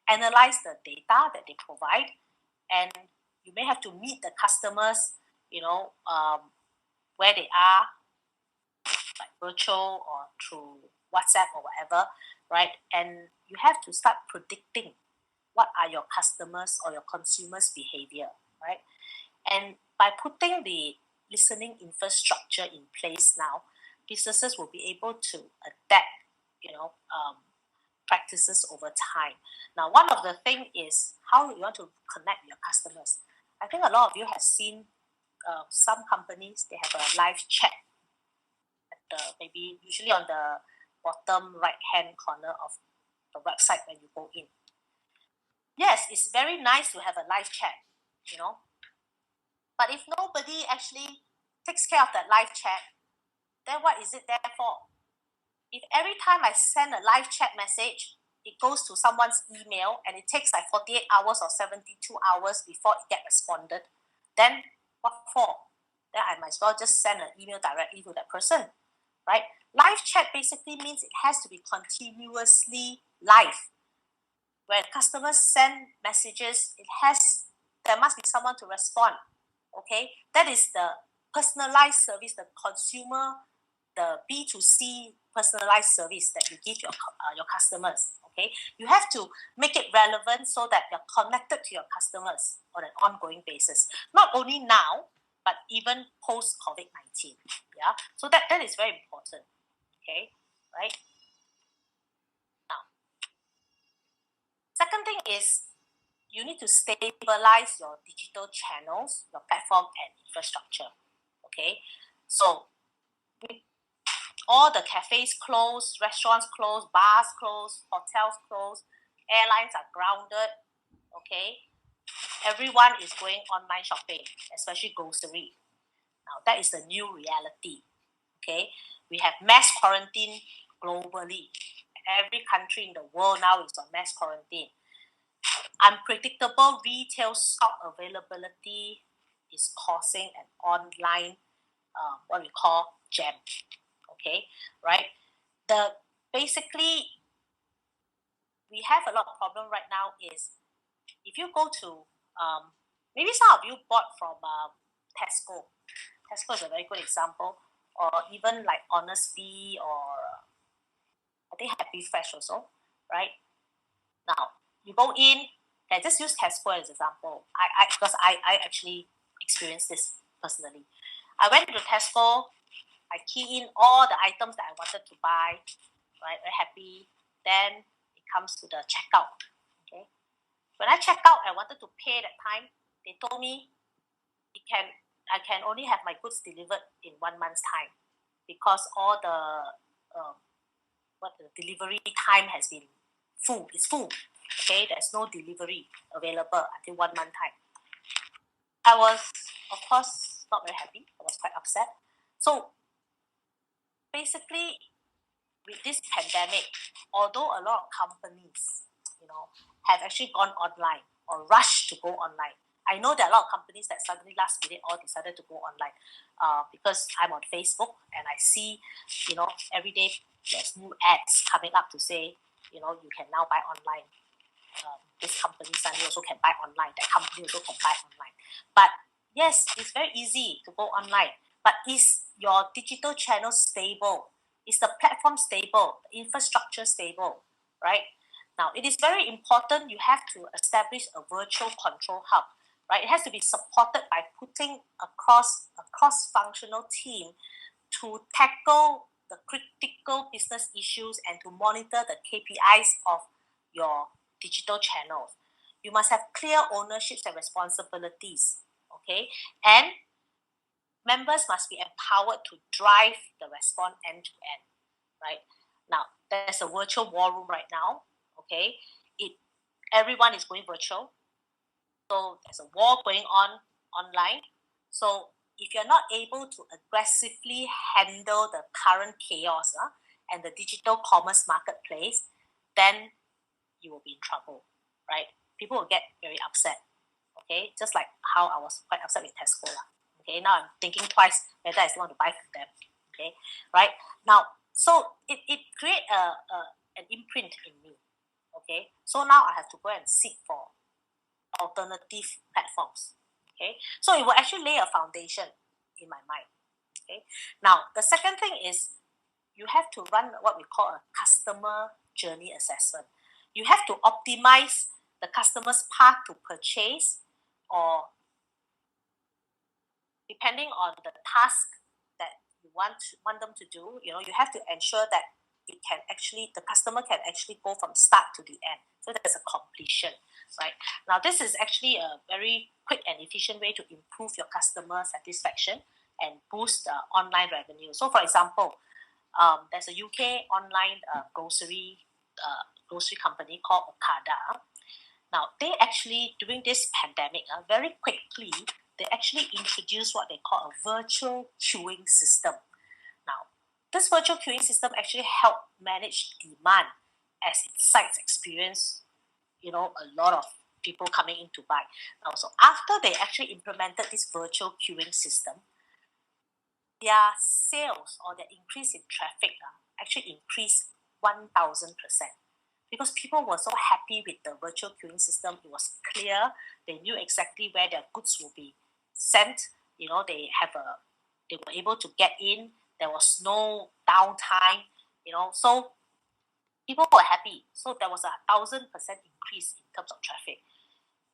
analyze the data that they provide, and you may have to meet the customers, where they are, like virtual or through WhatsApp or whatever, right? And you have to start predicting what are your customers or your consumers' behavior, right? And by putting the listening infrastructure in place now, businesses will be able to adapt, practices over time. Now, one of the thing is how you want to connect your customers. I think a lot of you have seen some companies, they have a live chat at maybe usually on the bottom right hand corner of the website when you go in. Yes, it's very nice to have a live chat, but if nobody actually takes care of that live chat, then what is it there for? If every time I send a live chat message, it goes to someone's email and it takes like 48 hours or 72 hours before it gets responded, then what for? Then I might as well just send an email directly to that person, right? Live chat basically means it has to be continuously live. When customers send messages, there must be someone to respond. Okay, that is the personalized service, the consumer, the B2C personalized service that you give your customers. Okay, you have to make it relevant so that you're connected to your customers on an ongoing basis, not only now but even post COVID-19. Yeah, so that is very important. Okay, right. Now, second thing is you need to stabilize your digital channels, your platform and infrastructure. Okay, so with all the cafes closed, restaurants closed, bars closed, hotels closed, airlines are grounded. Okay, everyone is going online shopping, especially grocery. Now that is the new reality. Okay, we have mass quarantine globally. Every country in the world now is on mass quarantine. Unpredictable retail stock availability is causing an online, what we call jam. Okay, right? Basically, we have a lot of problem right now is if you go to, maybe some of you bought from Tesco. Tesco is a very good example, or even like Honest Bee, or I think Happy Fresh also, right? Now, you go in, I just use Tesco as an example. Because I actually experienced this personally. I went to Tesco, I key in all the items that I wanted to buy, right? Very happy. Then it comes to the checkout. Okay. When I check out, I wanted to pay that time. They told me I can only have my goods delivered in 1 month's time because all the delivery time has been full. It's full. Okay, there's no delivery available until 1 month time. I was, of course, not very happy. I was quite upset. So basically, with this pandemic, although a lot of companies, have actually gone online or rushed to go online, I know there are a lot of companies that suddenly last minute all decided to go online because I'm on Facebook and I see, every day there's new ads coming up to say, you can now buy online. This company suddenly also can buy online. That company also can buy online. But yes, it's very easy to go online. But is your digital channel stable? Is the platform stable? The infrastructure stable? Right? Now, it is very important you have to establish a virtual control hub. Right? It has to be supported by putting a cross-functional team to tackle the critical business issues and to monitor the KPIs of your digital channels. You must have clear ownerships and responsibilities, okay? And members must be empowered to drive the response end to end, right? Now, there's a virtual war room right now, okay? Everyone is going virtual. So there's a war going on online. So if you're not able to aggressively handle the current chaos and the digital commerce marketplace, then you will be in trouble, right? People will get very upset, okay? Just like how I was quite upset with Tesco. Okay, now I'm thinking twice whether I still want to buy from them, okay? Right? Now, so it creates an imprint in me, okay? So now I have to go and seek for alternative platforms, Okay, so it will actually lay a foundation in my mind. Okay, now the second thing is you have to run what we call a customer journey assessment. You have to optimize the customer's path to purchase, or depending on the task that you want them to do, you have to ensure that the customer can actually go from start to the end. So there's a completion, right? Now this is actually a very quick and efficient way to improve your customer satisfaction and boost online revenue. So for example, there's a UK online grocery company called Okada. Now, they actually, during this pandemic, very quickly, they actually introduced what they call a virtual queuing system. Now, this virtual queuing system actually helped manage demand as its sites experience, a lot of people coming in to buy. Now, so after they actually implemented this virtual queuing system, their sales or their increase in traffic actually increased 1,000%, because people were so happy with the virtual queuing system. It was clear. They knew exactly where their goods will be sent. They were able to get in. There was no downtime. So people were happy. So there was 1,000% increase in terms of traffic.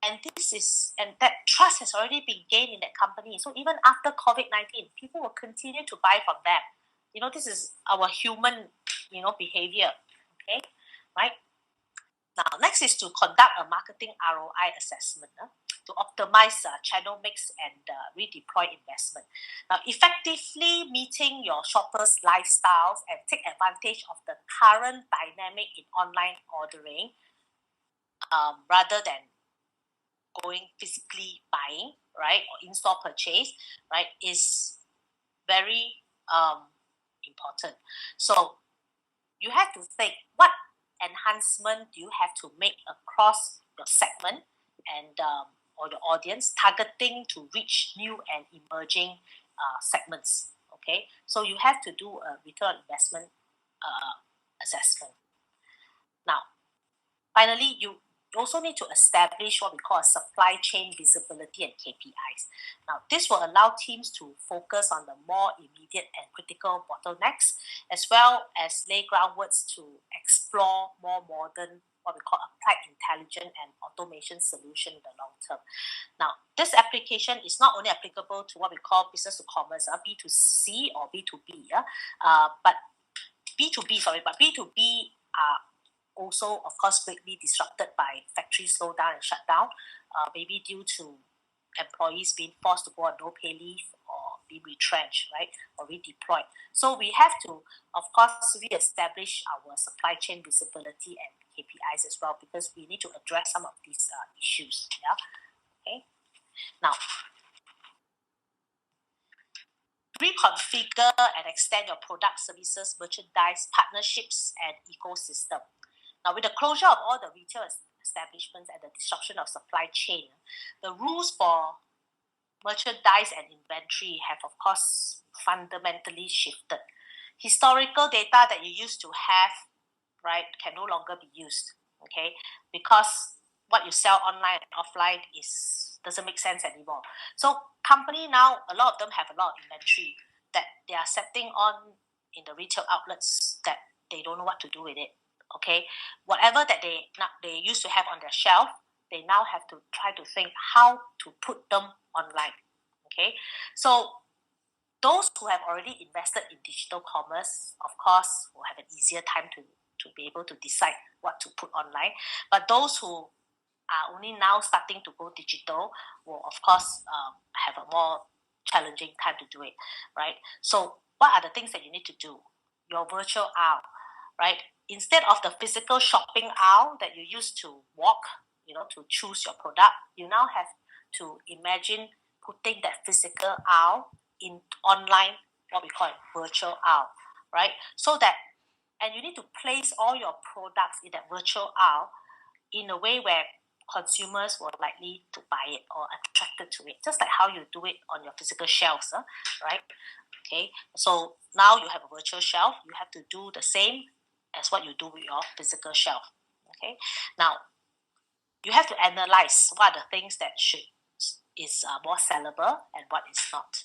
And that trust has already been gained in that company. So even after COVID-19, people will continue to buy from them. This is our human, behavior. Okay, right? Now, next is to conduct a marketing ROI assessment to optimize channel mix and redeploy investment. Now, effectively meeting your shoppers' lifestyles and take advantage of the current dynamic in online ordering, rather than going physically buying, right, or in-store purchase, right, is very important. So you have to think, what enhancement do you have to make across your segment and or your audience, targeting to reach new and emerging segments. Okay, so you have to do a return on investment assessment. Now, finally, you also need to establish what we call a supply chain visibility and KPIs. Now, this will allow teams to focus on the more immediate and critical bottlenecks, as well as lay groundworks to explore more modern, what we call applied intelligence and automation solution in the long term. Now, this application is not only applicable to what we call business to commerce, B2C or B2B, but B2B are also, of course, greatly disrupted by factory slowdown and shutdown, maybe due to employees being forced to go on no pay leave or be retrenched, right, or redeployed. So we have to, of course, re-establish our supply chain visibility and KPIs as well, because we need to address some of these issues. Yeah. Okay. Now, reconfigure and extend your product, services, merchandise, partnerships, and ecosystem. Now, with the closure of all the retail establishments and the disruption of supply chain, the rules for merchandise and inventory have, of course, fundamentally shifted. Historical data that you used to have, right, can no longer be used, okay, because what you sell online and offline doesn't make sense anymore. So company now, a lot of them have a lot of inventory that they are setting on in the retail outlets that they don't know what to do with it. Okay, whatever that they used to have on their shelf, they now have to try to think how to put them online. Okay, so those who have already invested in digital commerce, of course, will have an easier time to be able to decide what to put online. But those who are only now starting to go digital will, of course, have a more challenging time to do it, right? So what are the things that you need to do? Your virtual aisle, right? Instead of the physical shopping aisle that you used to walk, to choose your product, you now have to imagine putting that physical aisle in online, what we call it, virtual aisle, right? And you need to place all your products in that virtual aisle in a way where consumers were likely to buy it or attracted to it, just like how you do it on your physical shelves, right? Okay, so now you have a virtual shelf. You have to do the same as what you do with your physical shelf. Okay, now you have to analyze what are the things that should is more sellable and what is not.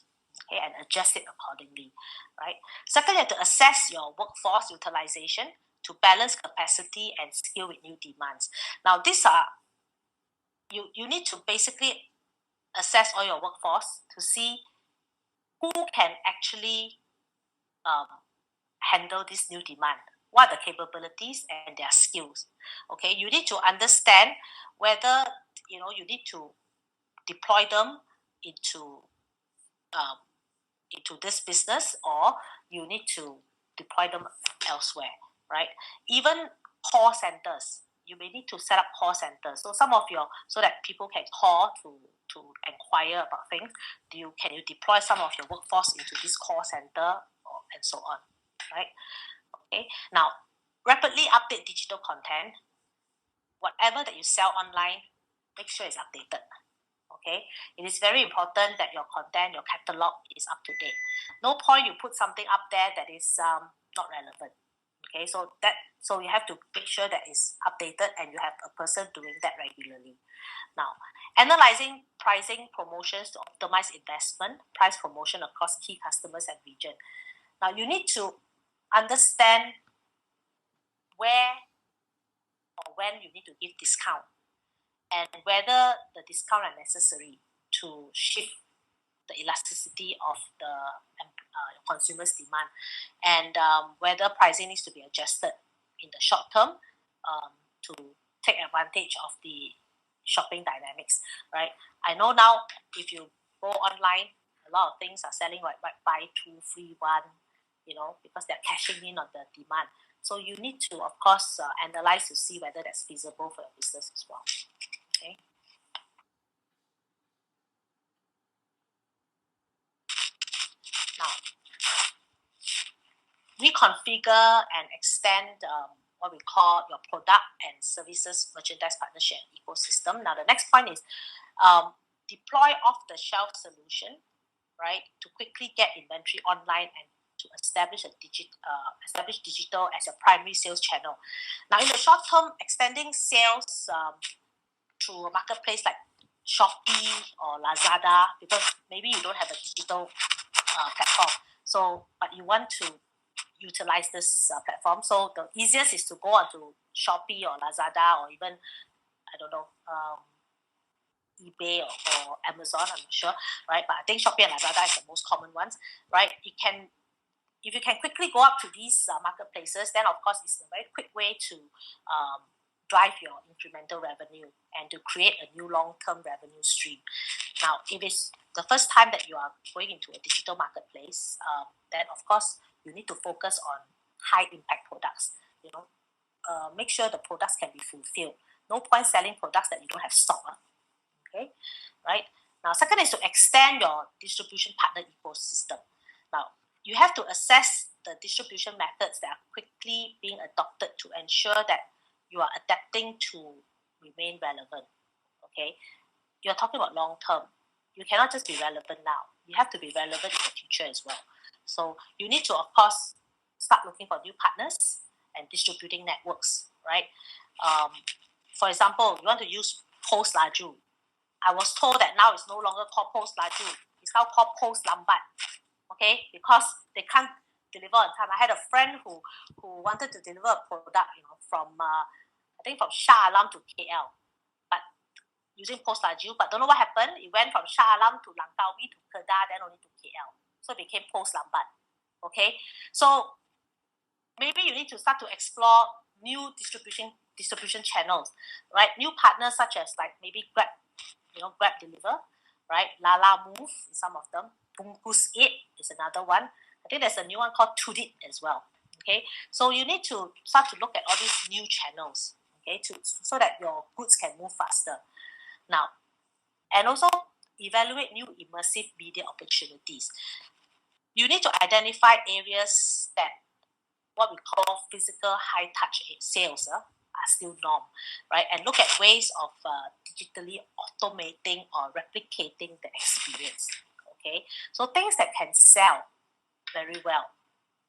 Okay, and adjust it accordingly, right? Second, you have to assess your workforce utilization to balance capacity and skill with new demands. Now, these are you need to basically assess all your workforce to see who can actually um, handle this new demand. What are the capabilities and their skills? Okay, you need to understand whether you need to deploy them into um, into this business, or you need to deploy them elsewhere, right? Even call centers, you may need to set up call centers. So so that people can call to inquire about things. Can you deploy some of your workforce into this call center, and so on, right? Okay. Now, rapidly update digital content. Whatever that you sell online, make sure it's updated. Okay, it is very important that your content, your catalog is up to date. No point you put something up there that is not relevant. Okay, so you have to make sure that it's updated and you have a person doing that regularly. Now, analyzing pricing promotions to optimize investment, price promotion across key customers and region. Now, you need to understand where or when you need to give discount, and whether the discount are necessary to shift the elasticity of the consumer's demand, and whether pricing needs to be adjusted in the short term to take advantage of the shopping dynamics, right? I know now if you go online, a lot of things are selling like buy two, free one, because they're cashing in on the demand. So you need to, of course, analyze to see whether that's feasible for your business as well. Okay. Now, reconfigure and extend what we call your product and services merchandise partnership ecosystem. Now, the next point is deploy off-the-shelf solution, right, to quickly get inventory online and to establish digital as a primary sales channel. Now, in the short term, extending sales through a marketplace like Shopee or Lazada, because maybe you don't have a digital platform. So, but you want to utilize this platform. So the easiest is to go onto Shopee or Lazada, or even, I don't know, eBay or Amazon, I'm not sure, right? But I think Shopee and Lazada is the most common ones, right? If you can quickly go up to these marketplaces, then of course it's a very quick way to drive your incremental revenue and to create a new long-term revenue stream. Now, if it's the first time that you are going into a digital marketplace, then of course you need to focus on high-impact products. Make sure the products can be fulfilled. No point selling products that you don't have stock. Okay, right? Now, second is to extend your distribution partner ecosystem. Now, you have to assess the distribution methods that are quickly being adopted to ensure that you are adapting to remain relevant. Okay, you're talking about long term. You cannot just be relevant now. You have to be relevant in the future as well. So you need to, of course, start looking for new partners and distributing networks, right? For example, you want to use Post Laju. I was told that now it's no longer called Post Laju. It's now called Post Lambat. Okay, because they can't deliver on time. I had a friend who wanted to deliver a product, from I think from Shah Alam to KL, but using Post Laju. But don't know what happened. It went from Shah Alam to Langkawi to Kedah, then only to KL. So it became Post Lambat. Okay, so maybe you need to start to explore new distribution channels, right? New partners such as like maybe Grab, Grab Deliver, right? Lala Move, some of them. Bungkus 8 is another one. I think there's a new one called Tudit as well. Okay, so you need to start to look at all these new channels, okay, so that your goods can move faster. Now, and also evaluate new immersive media opportunities. You need to identify areas that what we call physical high-touch sales are still norm, right? And look at ways of digitally automating or replicating the experience. Okay, so things that can sell very well,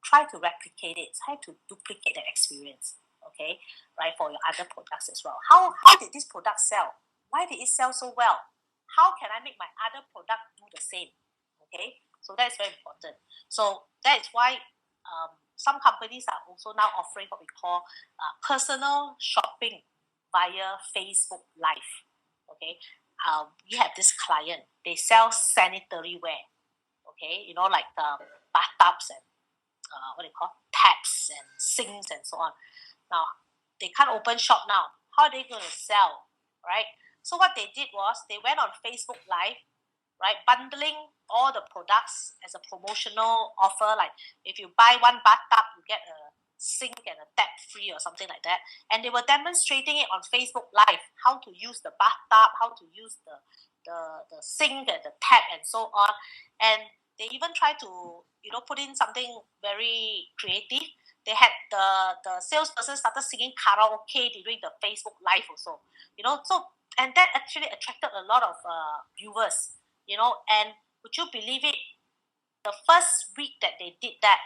try to replicate it, try to duplicate that experience. Okay, right, for your other products as well. How did this product sell? Why did it sell so well? how can I make my other product do the same? Okay, so that's very important. So that is why some companies are also now offering what we call personal shopping via Facebook Live. Okay, we have this client, they sell sanitary wear. Okay, you know, like bathtubs and what do you call taps and sinks and so on. Now they can't open shop now. How are they going to sell, right? So what they did was they went on Facebook Live, right, bundling all the products as a promotional offer. Like if you buy one bathtub, you get a sink and a tap free or something like that. And they were demonstrating it on Facebook Live, how to use the bathtub, how to use the sink and the tap and so on. And they even tried to, you know, put in something very creative. They had the salesperson started singing karaoke during the Facebook Live also, you know. So and that actually attracted a lot of viewers, you know. And would you believe it? The first week that they did that,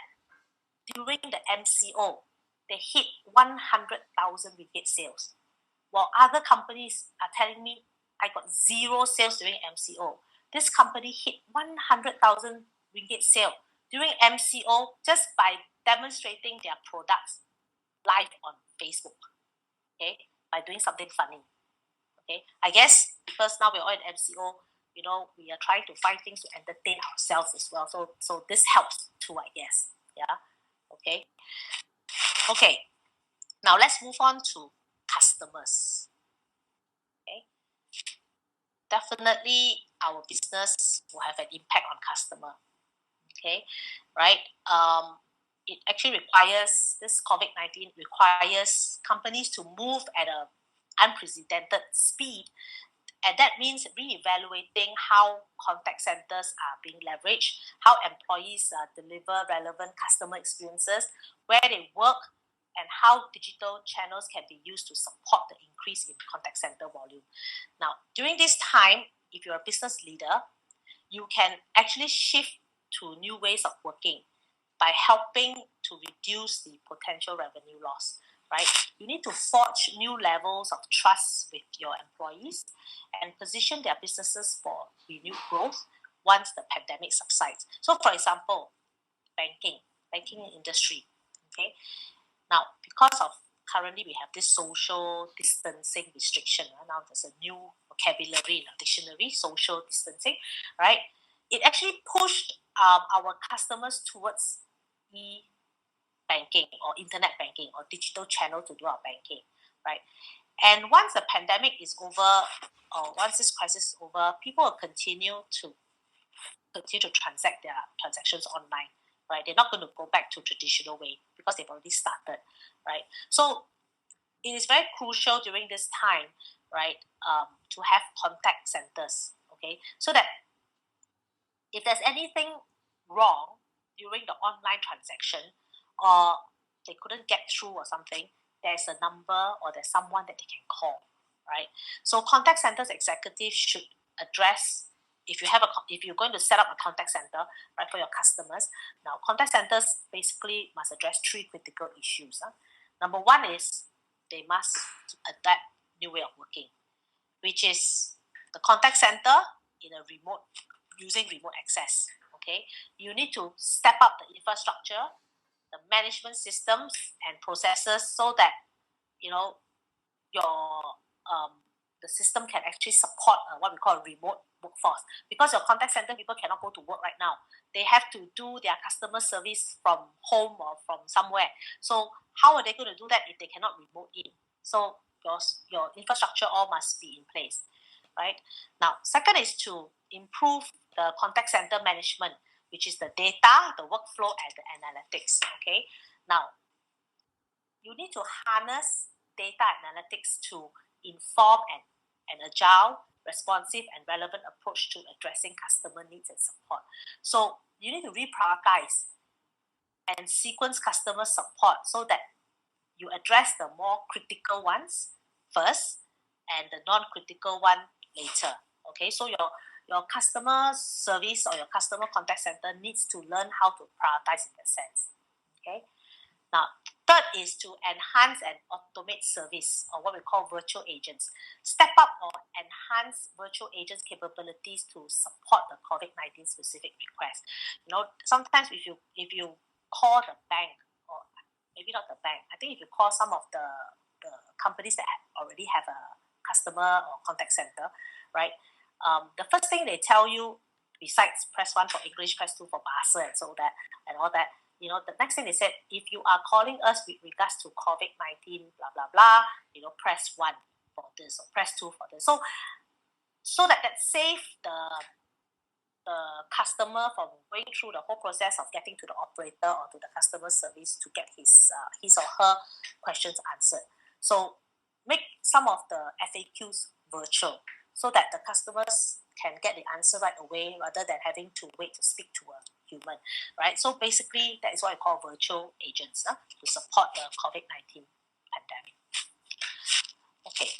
during the MCO, they hit 100,000 ringgit sales. While other companies are telling me I got zero sales during MCO, this company hit 100,000 ringgit sale during MCO just by demonstrating their products live on Facebook. Okay, by doing something funny. Okay, I guess because now we're all in MCO, you know, we are trying to find things to entertain ourselves as well. So this helps too, I guess. Yeah. Okay. Okay. Now let's move on to customers. Okay. Definitely, our business will have an impact on customer. Okay, right? It actually requires, this COVID-19 requires companies to move at an unprecedented speed. And that means reevaluating how contact centers are being leveraged, how employees deliver relevant customer experiences, where they work, and how digital channels can be used to support the increase in contact center volume. Now, during this time, if you're a business leader, you can actually shift to new ways of working by helping to reduce the potential revenue loss, right? You need to forge new levels of trust with your employees and position their businesses for renewed growth once the pandemic subsides. So, for example, banking industry, okay? Now, because of currently we have this social distancing restriction, now there's a new vocabulary in the dictionary, social distancing, right? It actually pushed our customers towards e-banking or internet banking or digital channel to do our banking, right? And once the pandemic is over, or once this crisis is over, people will continue to transact their transactions online, right? They're not going to go back to traditional way because they've already started, right? So it is very crucial during this time, right, to have contact centers, okay, so that if there's anything wrong during the online transaction, or they couldn't get through or something, there's a number or there's someone that they can call, right? So contact centers executives should address, if you're going to set up a contact center, right, for your customers. Now, contact centers basically must address three critical issues. Number one is they must adapt new way of working, which is the contact center in a using remote access. Okay, you need to step up the infrastructure, the management systems and processes, so that you know your the system can actually support what we call a remote workforce. Because your contact center people cannot go to work right now, they have to do their customer service from home or from somewhere. So how are they going to do that if they cannot remote in? So your infrastructure all must be in place, right? Now, second is to improve the contact center management, which is the data, the workflow, and the analytics. Okay. Now, you need to harness data analytics to inform an agile, responsive, and relevant approach to addressing customer needs and support. So you need to reprioritize and sequence customer support so that you address the more critical ones first and the non-critical one later. Okay, so your customer service or your customer contact center needs to learn how to prioritize in that sense. Okay. Now, Third is to enhance and automate service, or what we call virtual agents. Step up or enhance virtual agents' capabilities to support the COVID-19 specific request. Sometimes if you call the bank, or maybe not the bank, I think if you call some of the companies that already have a customer or contact center, right? The first thing they tell you, besides press 1 for English, press 2 for Bahasa and all that, the next thing they said, if you are calling us with regards to COVID-19, blah, blah, blah, press 1 for this or press 2 for this. So that saves the customer from going through the whole process of getting to the operator or to the customer service to get his or her questions answered. So make some of the FAQs virtual so that the customers can get the answer right away rather than having to wait to speak to a human, right? So basically, that is what I call virtual agents to support the COVID-19 pandemic. Okay.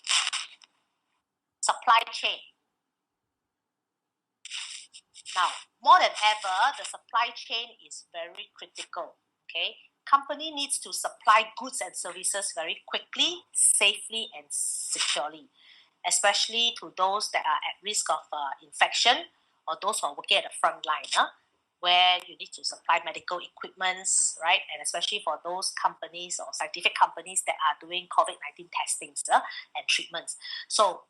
Supply chain. Now, more than ever, the supply chain is very critical, okay? Company needs to supply goods and services very quickly, safely, and securely, especially to those that are at risk of infection or those who are working at the front line, where you need to supply medical equipments, right? And especially for those companies or scientific companies that are doing COVID-19 testings and treatments. So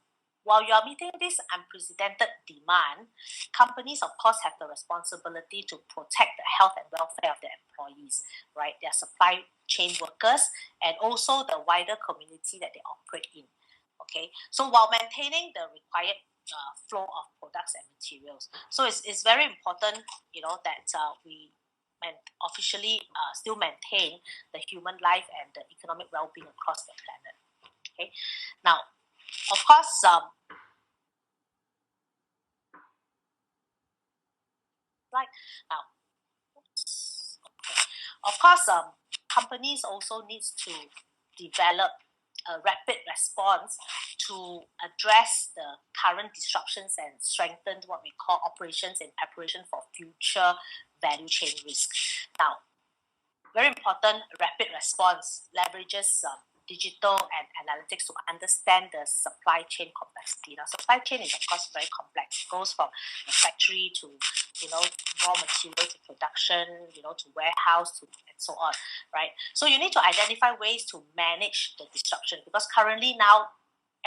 while you are meeting this unprecedented demand, companies, of course, have the responsibility to protect the health and welfare of their employees, right? Their supply chain workers and also the wider community that they operate in. Okay, so while maintaining the required flow of products and materials, so it's very important, that we officially still maintain the human life and the economic well-being across the planet. Okay, now, of course, companies also needs to develop a rapid response to address the current disruptions and strengthen what we call operations in preparation for future value chain risk. Now, very important, rapid response leverages digital and analytics to understand the supply chain complexity. Now, supply chain is, of course, very complex. It goes from the factory to, raw material to production, to warehouse and so on, right? So you need to identify ways to manage the disruption because currently now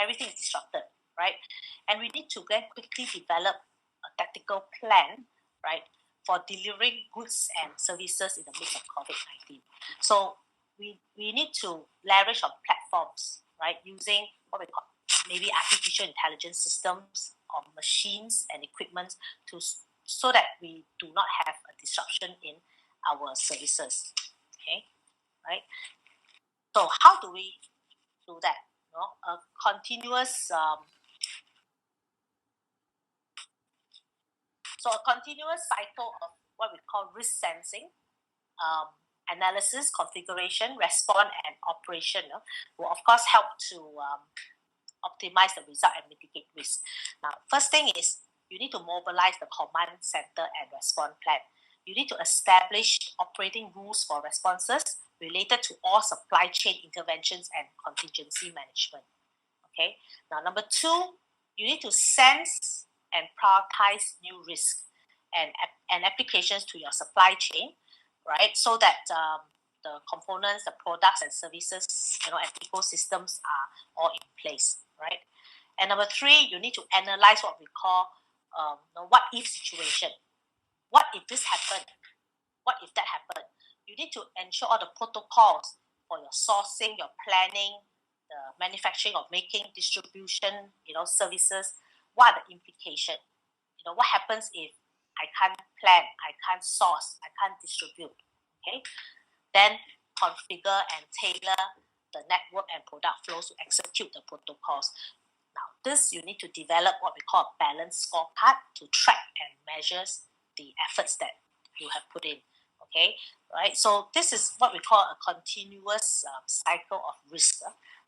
everything is disrupted, right? And we need to then quickly develop a tactical plan, right, for delivering goods and services in the midst of COVID-19. So we need to leverage on platforms, right, using what we call maybe artificial intelligence systems or machines and equipment so that we do not have a disruption in our services. Okay, right? So how do we do that? A continuous cycle of what we call risk sensing, analysis, configuration, response, and operation will of course help to optimize the result and mitigate risk. Now, first thing is you need to mobilize the command center and response plan. You need to establish operating rules for responses related to all supply chain interventions and contingency management. Okay. Now, number 2, you need to sense and prioritize new risks and applications to your supply chain, right? So that the components, the products and services, and ecosystems are all in place, right? And number 3, you need to analyze what we call what if situation. What if this happened? What if that happened? You need to ensure all the protocols for your sourcing, your planning, the manufacturing of making, distribution, services. What are the implications? What happens if I can't plan, I can't source, I can't distribute? Okay, then configure and tailor the network and product flows to execute the protocols. Now, this you need to develop what we call a balanced scorecard to track and measure the efforts that you have put in. Okay, right? So this is what we call a continuous cycle of risk.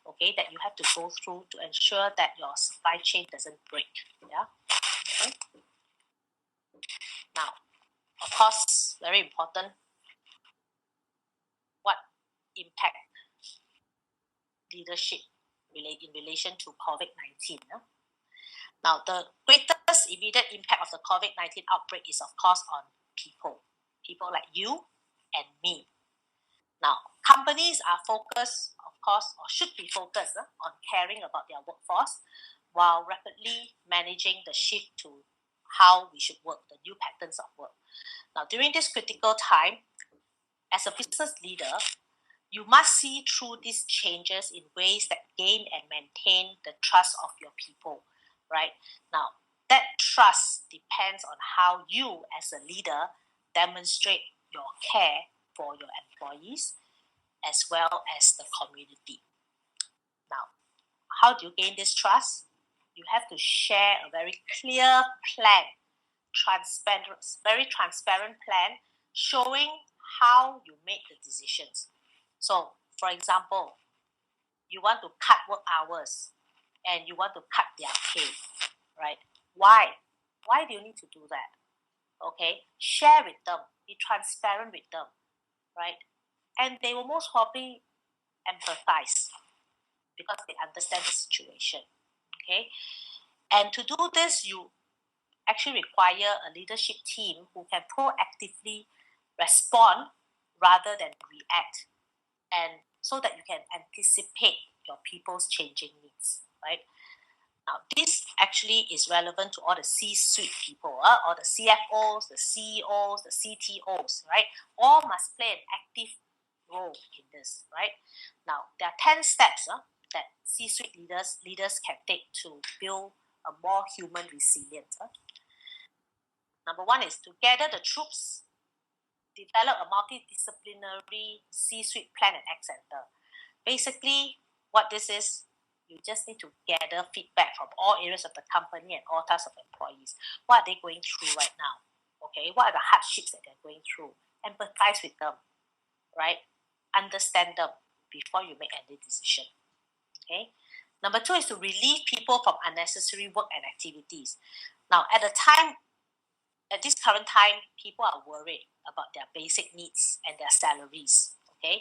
Okay, that you have to go through to ensure that your supply chain doesn't break. Yeah. Okay. Now, of course, very important. What impact leadership in relation to COVID-19. Now, the greatest immediate impact of the COVID-19 outbreak is, of course, on people like you and me. Now, companies are focused, of course, or should be focused on caring about their workforce while rapidly managing the shift to how we should work, the new patterns of work. Now, during this critical time, as a business leader, you must see through these changes in ways that gain and maintain the trust of your people, right? Now, that trust depends on how you, as a leader, demonstrate your care for your employees as well as the community. Now, how do you gain this trust? You have to share a very clear plan, very transparent plan, showing how you make the decisions. So, for example, you want to cut work hours and you want to cut their pay, right? Why? Why do you need to do that? Okay, share with them, be transparent with them, right? And they will most probably empathize because they understand the situation, okay? And to do this, you actually require a leadership team who can proactively respond rather than react, and so that you can anticipate your people's changing needs, right? Now, this actually is relevant to all the C-suite people, all the CFOs, the CEOs, the CTOs, right? All must play an active role in this, right? Now, there are 10 steps that C-suite leaders can take to build a more human resilience. Number one is to gather the troops, develop a multidisciplinary C-suite plan and act center. Basically, what this is, you just need to gather feedback from all areas of the company and all types of employees. What are they going through right now? Okay, what are the hardships that they're going through? Empathize with them, right? Understand them before you make any decision. Okay. Number two is to relieve people from unnecessary work and activities. Now, at this current time, people are worried about their basic needs and their salaries. Okay.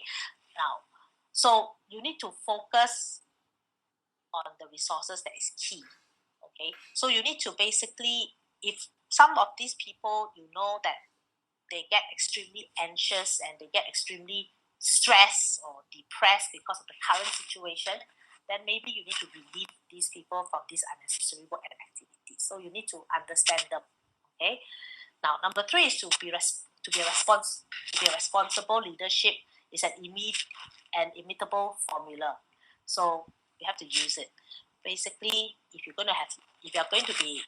Now, so you need to focus on the resources that is key. Okay. So you need to basically, if some of these people, you know that they get extremely anxious and they get extremely stressed or depressed because of the current situation, then maybe you need to relieve these people from this unnecessary work and activities. So you need to understand them. Okay. Now, number three is to be responsible leadership is an imitable formula. So you have to use it. Basically, if you're going to be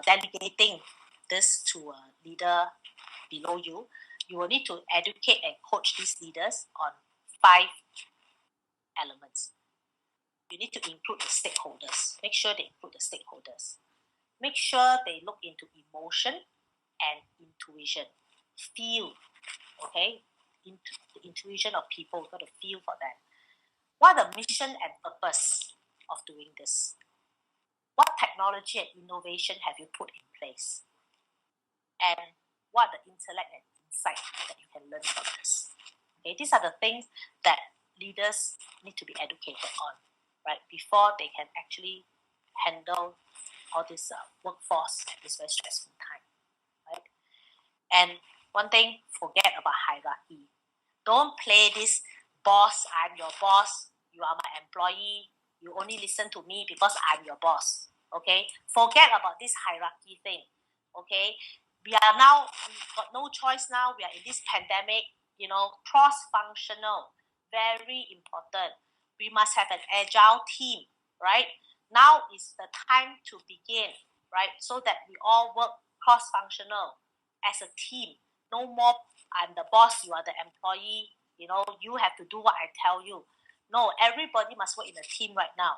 delegating this to a leader below you, you will need to educate and coach these leaders on 5 elements. You need to include the stakeholders. Make sure they include the stakeholders. Make sure they look into emotion and intuition. Feel, okay? The intuition of people, you've got to feel for them. What are the mission and purpose of doing this? What technology and innovation have you put in place? And what are the intellect and insight that you can learn from this? Okay, these are the things that leaders need to be educated on, right? Before they can actually handle all this workforce at this very stressful time, right? And one thing, forget about hierarchy. Don't play this boss, I'm your boss, you are my employee, you only listen to me because I'm your boss, okay? Forget about this hierarchy thing, okay? We've got no choice now, we are in this pandemic, cross-functional, very important. We must have an agile team, right? Now is the time to begin, right? So that we all work cross-functional as a team. No more, I'm the boss, you are the employee, you have to do what I tell you. No, everybody must work in a team right now,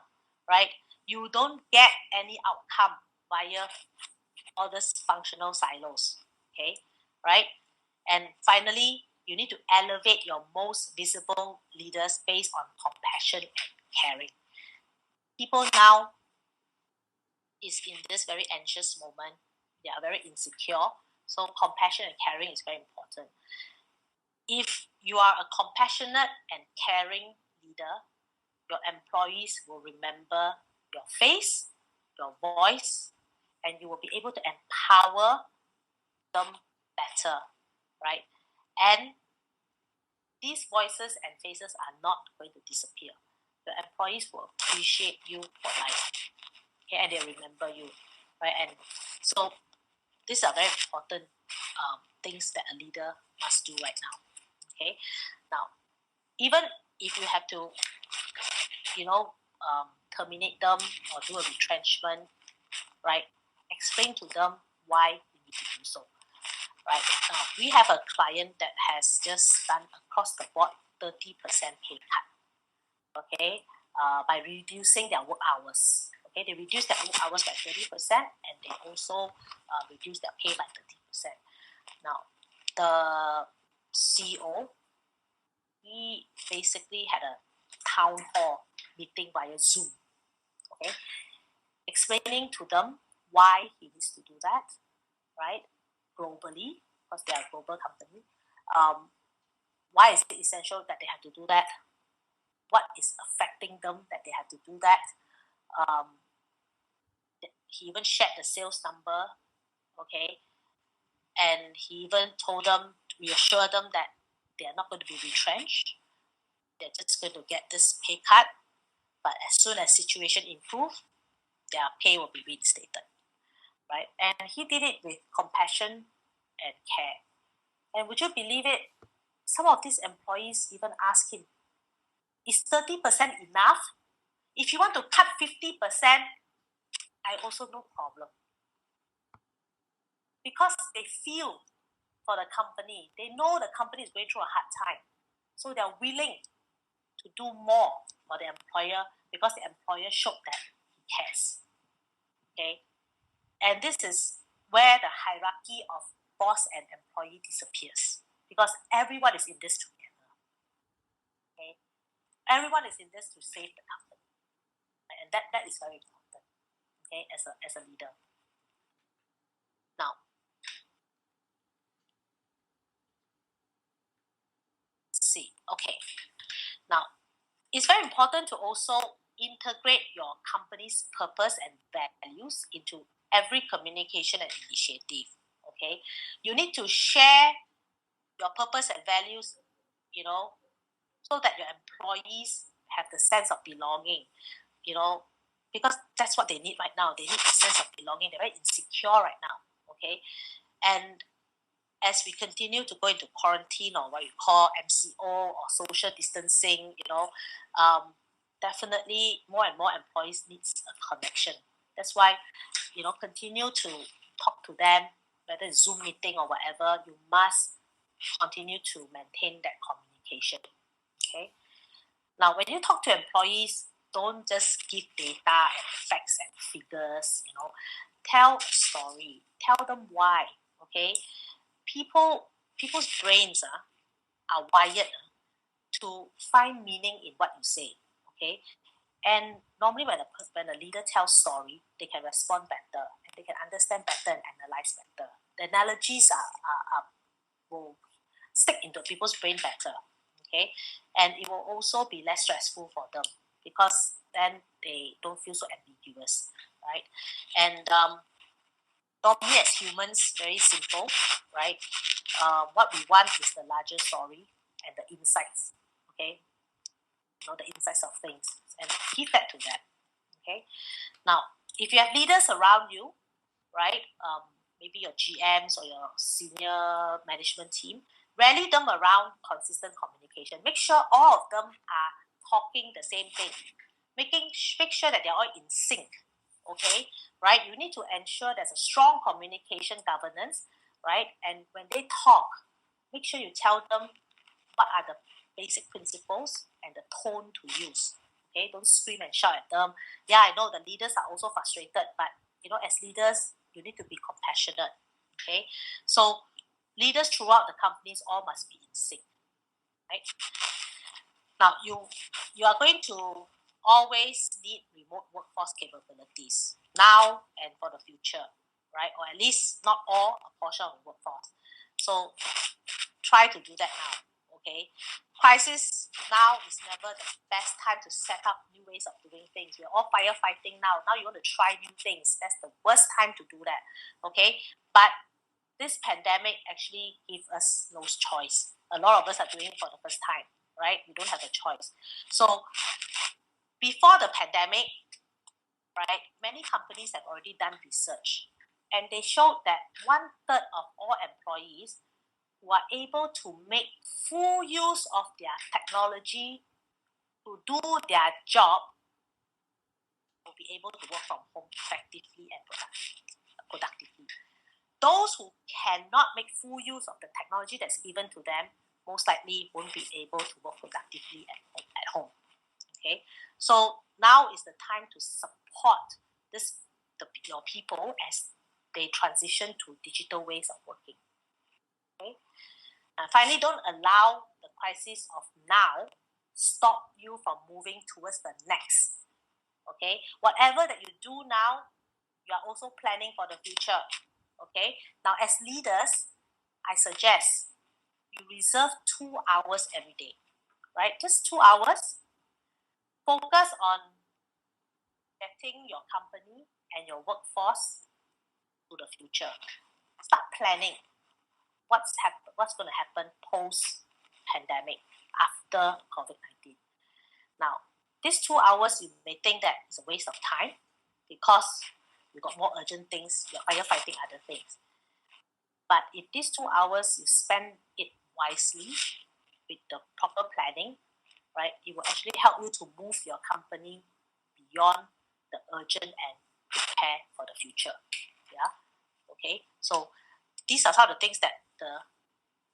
right? You don't get any outcome via all these functional silos, okay, right? And finally, you need to elevate your most visible leaders based on compassion and caring. People now is in this very anxious moment. They are very insecure. So compassion and caring is very important. If you are a compassionate and caring leader, your employees will remember your face, your voice, and you will be able to empower them better, right? And these voices and faces are not going to disappear. The employees will appreciate you for life, okay, and they remember you, right? And so these are very important things that a leader must do right now, okay? Now, even if you have to, terminate them or do a retrenchment, right? Explain to them why you need to do so. Right now, we have a client that has just done across the board 30% pay cut, okay, by reducing their work hours. Okay, they reduce their work hours by 30%, and they also reduce their pay by 30%. Now, the CEO, he basically had a town hall meeting via Zoom, okay, explaining to them why he needs to do that, right, globally, because they are a global company. Why is it essential that they have to do that? What is affecting them that they have to do that? He even shared the sales number, okay, and he even told them, reassure them that they are not going to be retrenched. They're just going to get this pay cut, but as soon as situation improves, their pay will be reinstated, right? And he did it with compassion and care. And would you believe it? Some of these employees even asked him, is 30% enough? If you want to cut 50%, I also no problem. Because they feel for the company, they know the company is going through a hard time. So they're willing to do more for the employer because the employer showed that he cares. Okay? And this is where the hierarchy of boss and employee disappears. Because everyone is in this together. Okay? Everyone is in this to save the company. And that is very important, okay, as a leader. Now, let's see. Okay. Now, it's very important to also integrate your company's purpose and values into every communication and initiative. Okay. You need to share your purpose and values, so that your employees have the sense of belonging, because that's what they need right now. They need a sense of belonging. They're very insecure right now. Okay. And as we continue to go into quarantine or what you call MCO or social distancing, definitely more and more employees needs a connection. That's why, continue to talk to them, whether it's Zoom meeting or whatever. You must continue to maintain that communication. Okay. Now, when you talk to employees, don't just give data and facts and figures. Tell a story. Tell them why. Okay. People's brains are wired to find meaning in what you say. Okay. And normally when a leader tells story, they can respond better and they can understand better and analyze better. The analogies will stick into people's brain better. Okay. And it will also be less stressful for them because then they don't feel so ambiguous. Right. And normally as humans, very simple, right? What we want is the larger story and the insights, okay? The insights of things, and give that to them, okay? Now, if you have leaders around you, right? Maybe your GMs or your senior management team, rally them around consistent communication. Make sure all of them are talking the same thing. Make sure that they're all in sync, okay? Right? You need to ensure there's a strong communication governance, right? And when they talk, make sure you tell them what are the basic principles and the tone to use. Okay, don't scream and shout at them. Yeah, I know the leaders are also frustrated, but as leaders, you need to be compassionate. Okay, so leaders throughout the companies all must be in sync. Right? Now, you are going to always need remote workforce capabilities now and for the future, right? Or at least not all, a portion of the workforce. So try to do that now. Okay, crisis now is never the best time to set up new ways of doing things. We're all firefighting now. Now you want to try new things. That's the worst time to do that. Okay, but this pandemic actually gives us no choice. A lot of us are doing it for the first time, right? We don't have a choice. So before the pandemic, right, many companies have already done research, and they showed that 1/3 of all employees who are able to make full use of their technology to do their job will be able to work from home effectively and productively. Those who cannot make full use of the technology that's given to them most likely won't be able to work productively at home. Okay, so now is the time to support your people as they transition to digital ways of working. Okay, and finally, don't allow the crisis of now stop you from moving towards the next. Okay, whatever that you do now, you are also planning for the future. Okay, now as leaders, I suggest you reserve 2 hours every day, right? Just 2 hours. Focus on getting your company and your workforce to the future. Start planning what's going to happen post pandemic after COVID-19. Now, these 2 hours you may think that is a waste of time because you got more urgent things, you're firefighting other things. But if these 2 hours you spend it wisely with the proper planning, right, it will actually help you to move your company beyond the urgent and prepare for the future. Yeah. Okay. So these are some of the things that the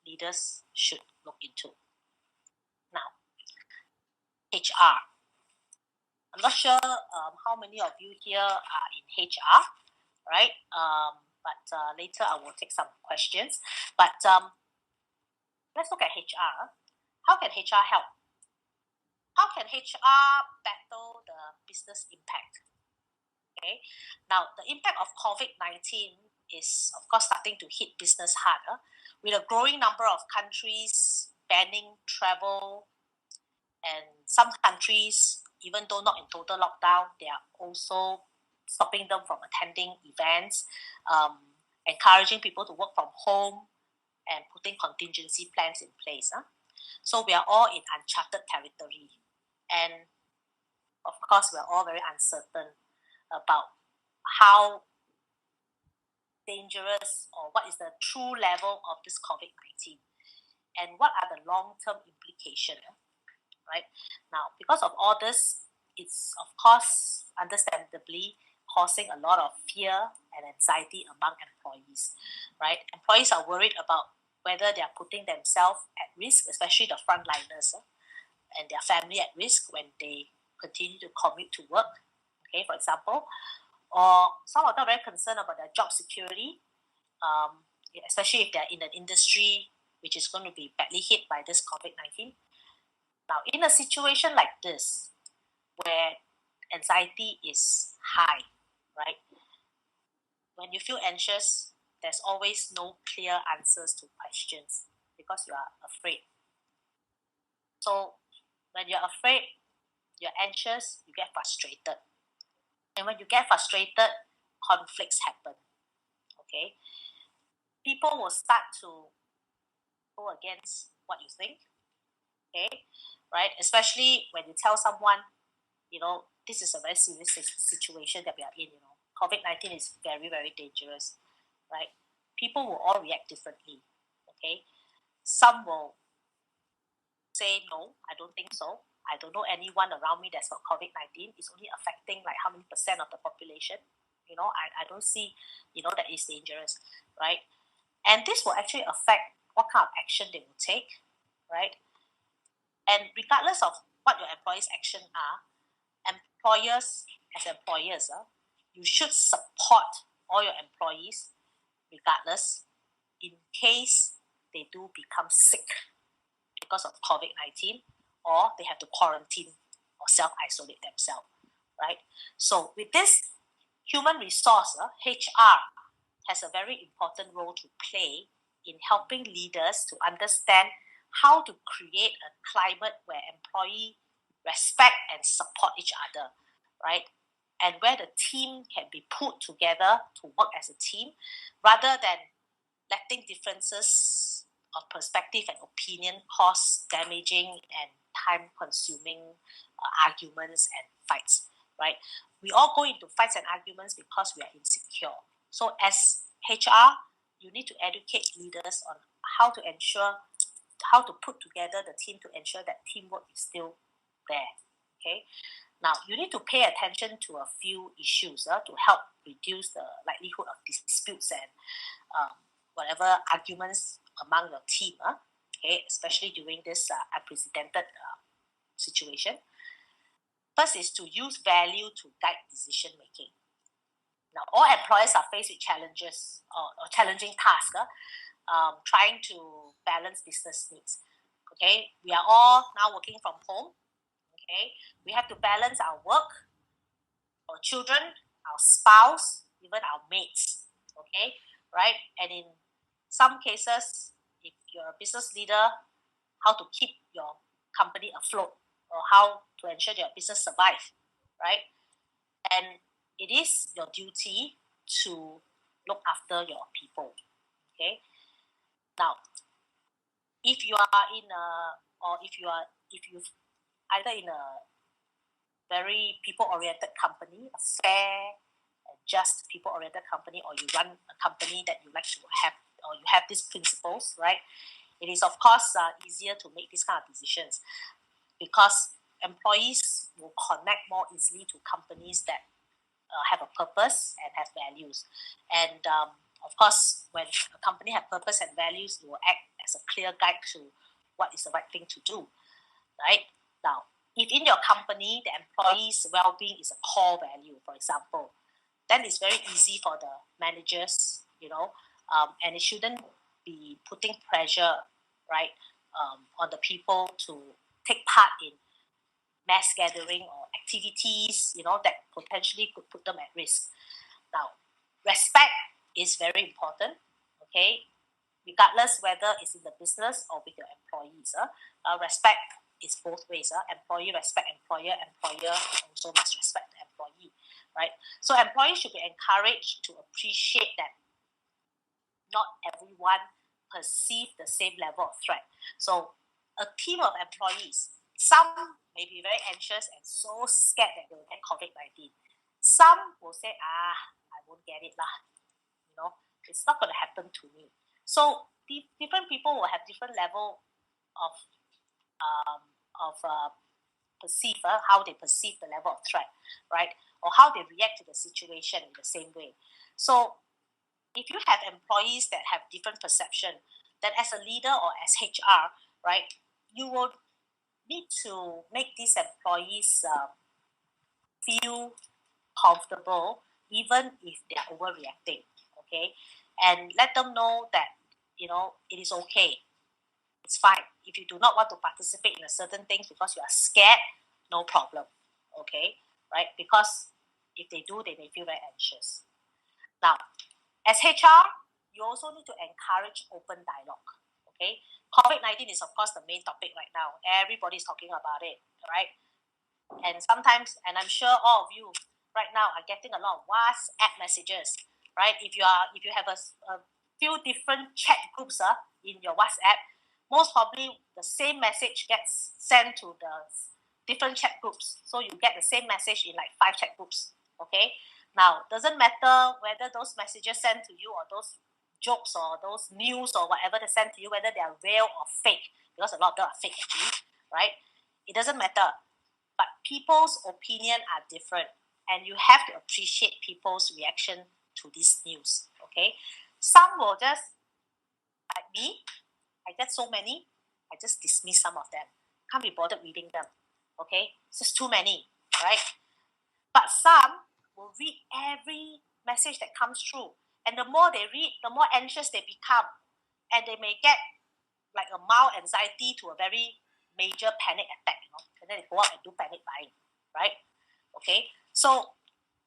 leaders should look into. Now, HR. I'm not sure how many of you here are in HR, right? But later I will take some questions. But let's look at HR. How can HR help? How can HR battle the business impact? Okay. Now, the impact of COVID-19 is, of course, starting to hit business harder, with a growing number of countries banning travel, and some countries, even though not in total lockdown, they are also stopping them from attending events, encouraging people to work from home, and putting contingency plans in place. So we are all in uncharted territory. And of course, we are all very uncertain about how dangerous or what is the true level of this COVID-19 and what are the long-term implications, right? Now, because of all this, it's of course understandably causing a lot of fear and anxiety among employees, right? Employees are worried about whether they are putting themselves at risk, especially the frontliners and their family at risk when they continue to commute to work, okay, for example. Or some of them are very concerned about their job security, especially if they're in an industry which is going to be badly hit by this COVID-19. Now, in a situation like this, where anxiety is high, right? When you feel anxious, there's always no clear answers to questions because you are afraid. So when you're afraid, you're anxious, you get frustrated. And when you get frustrated, conflicts happen. Okay? People will start to go against what you think. Okay? Right? Especially when you tell someone, this is a very serious situation that we are in, COVID-19 is very, very dangerous, right? People will all react differently, okay? Some will say, no, I don't think so. I don't know anyone around me that's got COVID-19. It's only affecting like how many percent of the population. I don't see, that is dangerous, right? And this will actually affect what kind of action they will take, right? And regardless of what your employees' actions are, employers, you should support all your employees regardless in case they do become sick because of COVID-19 or they have to quarantine or self-isolate themselves, right? So with this human resource, HR has a very important role to play in helping leaders to understand how to create a climate where employees respect and support each other, right? And where the team can be put together to work as a team rather than letting differences of perspective and opinion cause damaging and time-consuming arguments and fights, right? We all go into fights and arguments because we are insecure. So as HR, you need to educate leaders on how to put together the team to ensure that teamwork is still there, okay? Now, you need to pay attention to a few issues to help reduce the likelihood of disputes and whatever arguments among your team, okay, especially during this unprecedented situation. First is to use value to guide decision making. Now, all employers are faced with challenges or challenging tasks, trying to balance business needs. Okay, we are all now working from home. Okay, we have to balance our work, our children, our spouse, even our mates. Okay, right? And in some cases, if you're a business leader, how to keep your company afloat or how to ensure your business survive, right? And it is your duty to look after your people. Okay. Now, if you are in a, or if you've either in a very people-oriented company, a fair and just people-oriented company, or you run a company that you like to have, or you have these principles, right? It is of course easier to make these kind of decisions because employees will connect more easily to companies that have a purpose and have values. And of course, when a company has purpose and values, it will act as a clear guide to what is the right thing to do, right? Now, if in your company, the employees' well-being is a core value, for example, then it's very easy for the managers, and it shouldn't be putting pressure, right, on the people to take part in mass gathering or activities, that potentially could put them at risk. Now, respect is very important, okay? Regardless whether it's in the business or with your employees. Respect is both ways. Employee respect employer, employer also must respect the employee, right? So employees should be encouraged to appreciate that not everyone perceive the same level of threat. So a team of employees, some may be very anxious and so scared that they will get COVID-19. Some will say, I won't get it lah. It's not going to happen to me. So different people will have different level of how they perceive the level of threat, right? Or how they react to the situation in the same way. So if you have employees that have different perception, then as a leader or as HR, right, you will need to make these employees feel comfortable even if they're overreacting, okay? And let them know that, it is okay. It's fine. If you do not want to participate in a certain things because you are scared, no problem, okay? Right? Because if they do, they may feel very anxious. Now, as HR, you also need to encourage open dialogue, okay? COVID-19 is, of course, the main topic right now. Everybody's talking about it, right? And sometimes, and I'm sure all of you right now are getting a lot of WhatsApp messages, right? If you have a few different chat groups in your WhatsApp, most probably the same message gets sent to the different chat groups. So you get the same message in like 5 chat groups, okay? Now, doesn't matter whether those messages sent to you or those jokes or those news or whatever they send to you, whether they are real or fake, because a lot of them are fake actually, right? It doesn't matter. But people's opinion are different, and you have to appreciate people's reaction to this news, okay? Some will just, like me, I get so many, I just dismiss some of them. Can't be bothered reading them, okay? It's just too many, right? But some will read every message that comes through. And the more they read, the more anxious they become. And they may get like a mild anxiety to a very major panic attack, and then they go out and do panic buying, right? Okay, so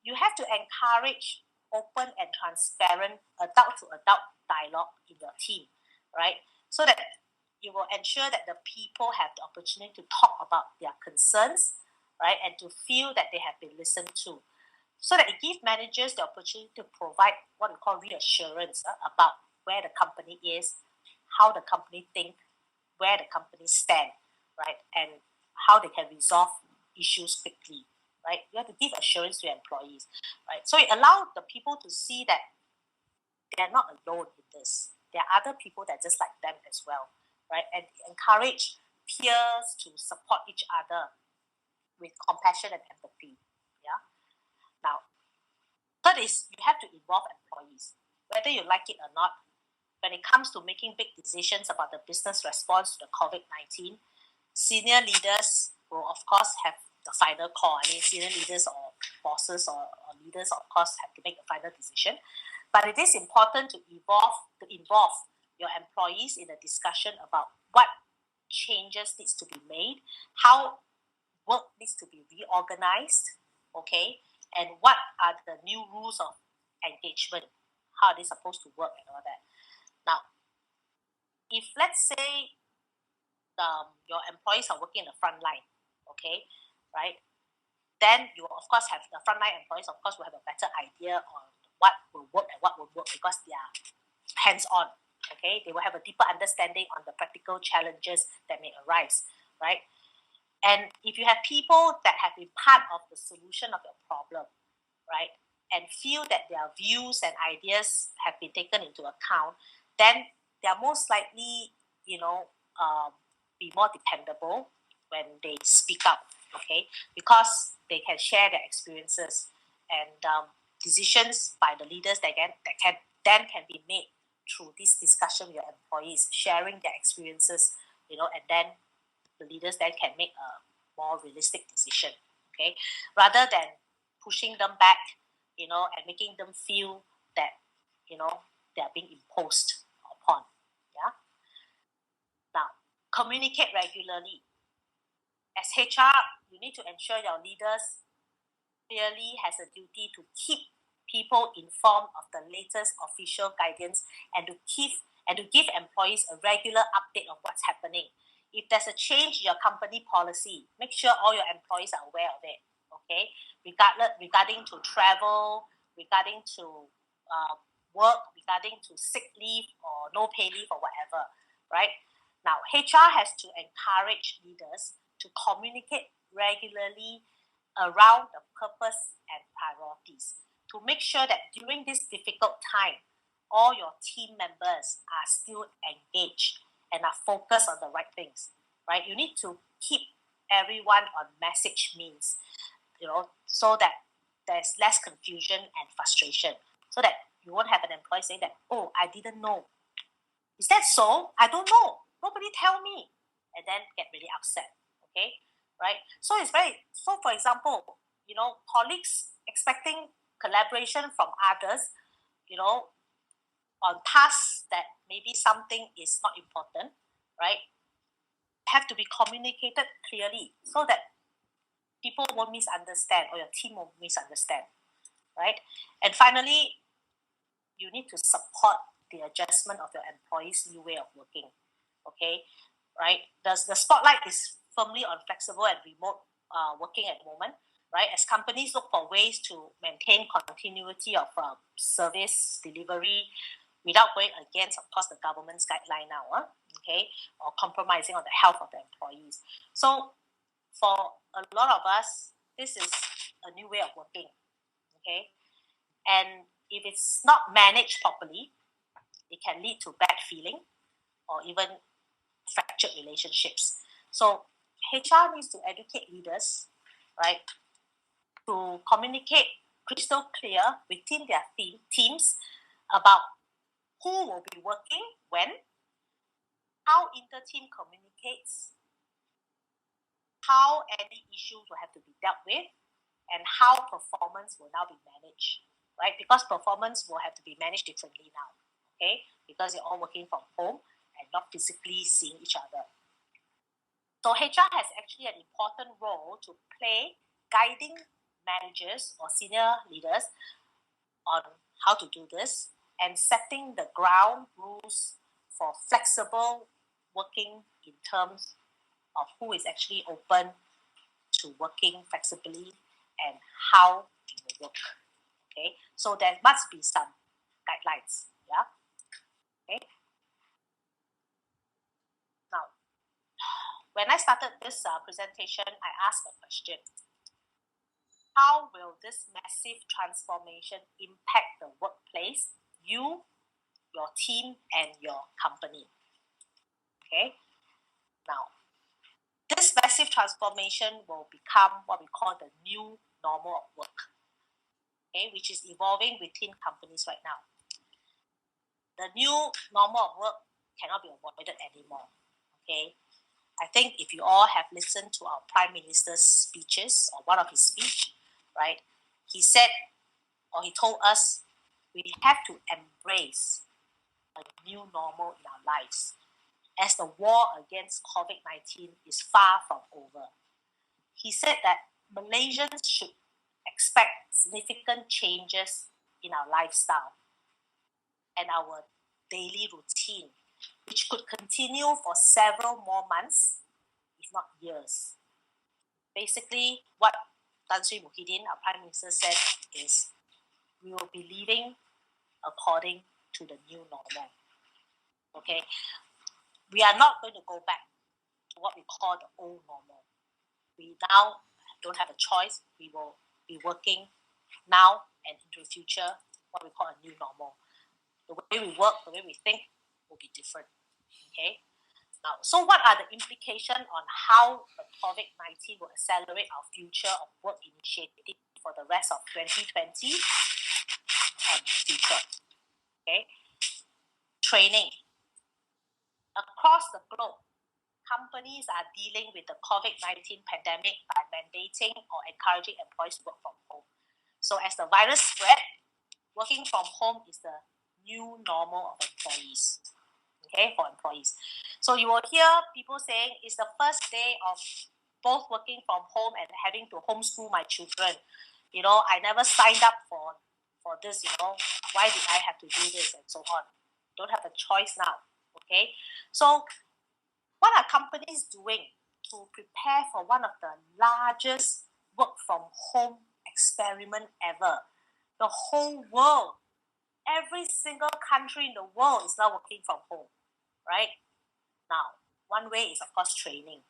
you have to encourage open and transparent adult-to-adult dialogue in your team, right? So that you will ensure that the people have the opportunity to talk about their concerns, right, and to feel that they have been listened to. So that it gives managers the opportunity to provide what we call reassurance about where the company is, how the company think, where the company stand, right, and how they can resolve issues quickly, right? You have to give assurance to employees, right? So it allows the people to see that they're not alone in this. There are other people that just like them as well, right? And encourage peers to support each other with compassion and empathy. Yeah. Now, third is you have to involve employees, whether you like it or not. When it comes to making big decisions about the business response to the COVID-19, senior leaders will, of course, have the final call. I mean, senior leaders or bosses or leaders, of course, have to make the final decision. But it is important to involve your employees in a discussion about what changes needs to be made, how work needs to be reorganized, okay, and what are the new rules of engagement, how are they supposed to work and all that. Now, if let's say your employees are working in the front line, okay, right, then you will, of course, have the frontline employees, of course, will have a better idea on what will work and what will work because they are hands-on, okay? They will have a deeper understanding on the practical challenges that may arise, right? And if you have people that have been part of the solution of your problem, right, and feel that their views and ideas have been taken into account, then they are most likely, be more dependable when they speak up, okay, because they can share their experiences and decisions by the leaders that can be made through this discussion with your employees, sharing their experiences, and then the leaders then can make a more realistic decision, okay, rather than pushing them back, and making them feel that, they are being imposed upon. Yeah. Now, communicate regularly. As HR, you need to ensure your leaders clearly has a duty to keep people informed of the latest official guidance and to give employees a regular update of what's happening. If there's a change in your company policy, make sure all your employees are aware of it. Okay, regarding to travel, regarding to work, regarding to sick leave or no pay leave or whatever, right? Now, HR has to encourage leaders to communicate regularly around the purpose and priorities to make sure that during this difficult time, all your team members are still engaged and are focused on the right things, right? You need to keep everyone on message means, so that there's less confusion and frustration, so that you won't have an employee saying that, oh, I didn't know. Is that so? I don't know. Nobody tell me. And then get really upset, okay? Right? So for example, colleagues expecting collaboration from others, on tasks that maybe something is not important, right? Have to be communicated clearly so that people won't misunderstand or your team won't misunderstand, right? And finally, you need to support the adjustment of your employees' new way of working, okay? Right? The spotlight is firmly on flexible and remote working at the moment, right? As companies look for ways to maintain continuity of service delivery without going against, of course, the government's guideline now, okay, or compromising on the health of the employees. So for a lot of us, this is a new way of working, okay? And if it's not managed properly, it can lead to bad feeling or even fractured relationships. So HR needs to educate leaders, right, to communicate crystal clear within their teams about who will be working when, how inter-team communicates, how any issues will have to be dealt with, and how performance will now be managed, right? Because performance will have to be managed differently now, okay? Because you're all working from home and not physically seeing each other. So HR has actually an important role to play guiding managers or senior leaders on how to do this and setting the ground rules for flexible working in terms of who is actually open to working flexibly and how it will work. Okay, so there must be some guidelines. Yeah. Okay. Now, when I started this presentation, I asked a question: how will this massive transformation impact the workplace, you, your team, and your company? Okay. Now, this massive transformation will become what we call the new normal of work, okay, which is evolving within companies right now. The new normal of work cannot be avoided anymore, okay? I think if you all have listened to our Prime Minister's speeches, or one of his speech, right, he said, or he told us, we have to embrace a new normal in our lives, as the war against COVID-19 is far from over. He said that Malaysians should expect significant changes in our lifestyle and our daily routine, which could continue for several more months, if not years. Basically, what Tan Sri Muhyiddin, our Prime Minister, said is we will be living according to the new normal. Okay? We are not going to go back to what we call the old normal. We now don't have a choice. We will be working now and into the future, what we call a new normal. The way we work, the way we think will be different. Okay? Now, so what are the implications on how the COVID-19 will accelerate our future of work initiative for the rest of 2020 and future? Okay? Training. Across the globe, companies are dealing with the COVID-19 pandemic by mandating or encouraging employees to work from home. So as the virus spread, working from home is the new normal of employees. Okay, for employees. So you will hear people saying it's the first day of both working from home and having to homeschool my children. You know, I never signed up for this, you know, why did I have to do this and so on. Don't have a choice now. Okay. So what are companies doing to prepare for one of the largest work from home experiment ever? The whole world, every single country in the world is now working from home, right? Now, one way is, of course, training,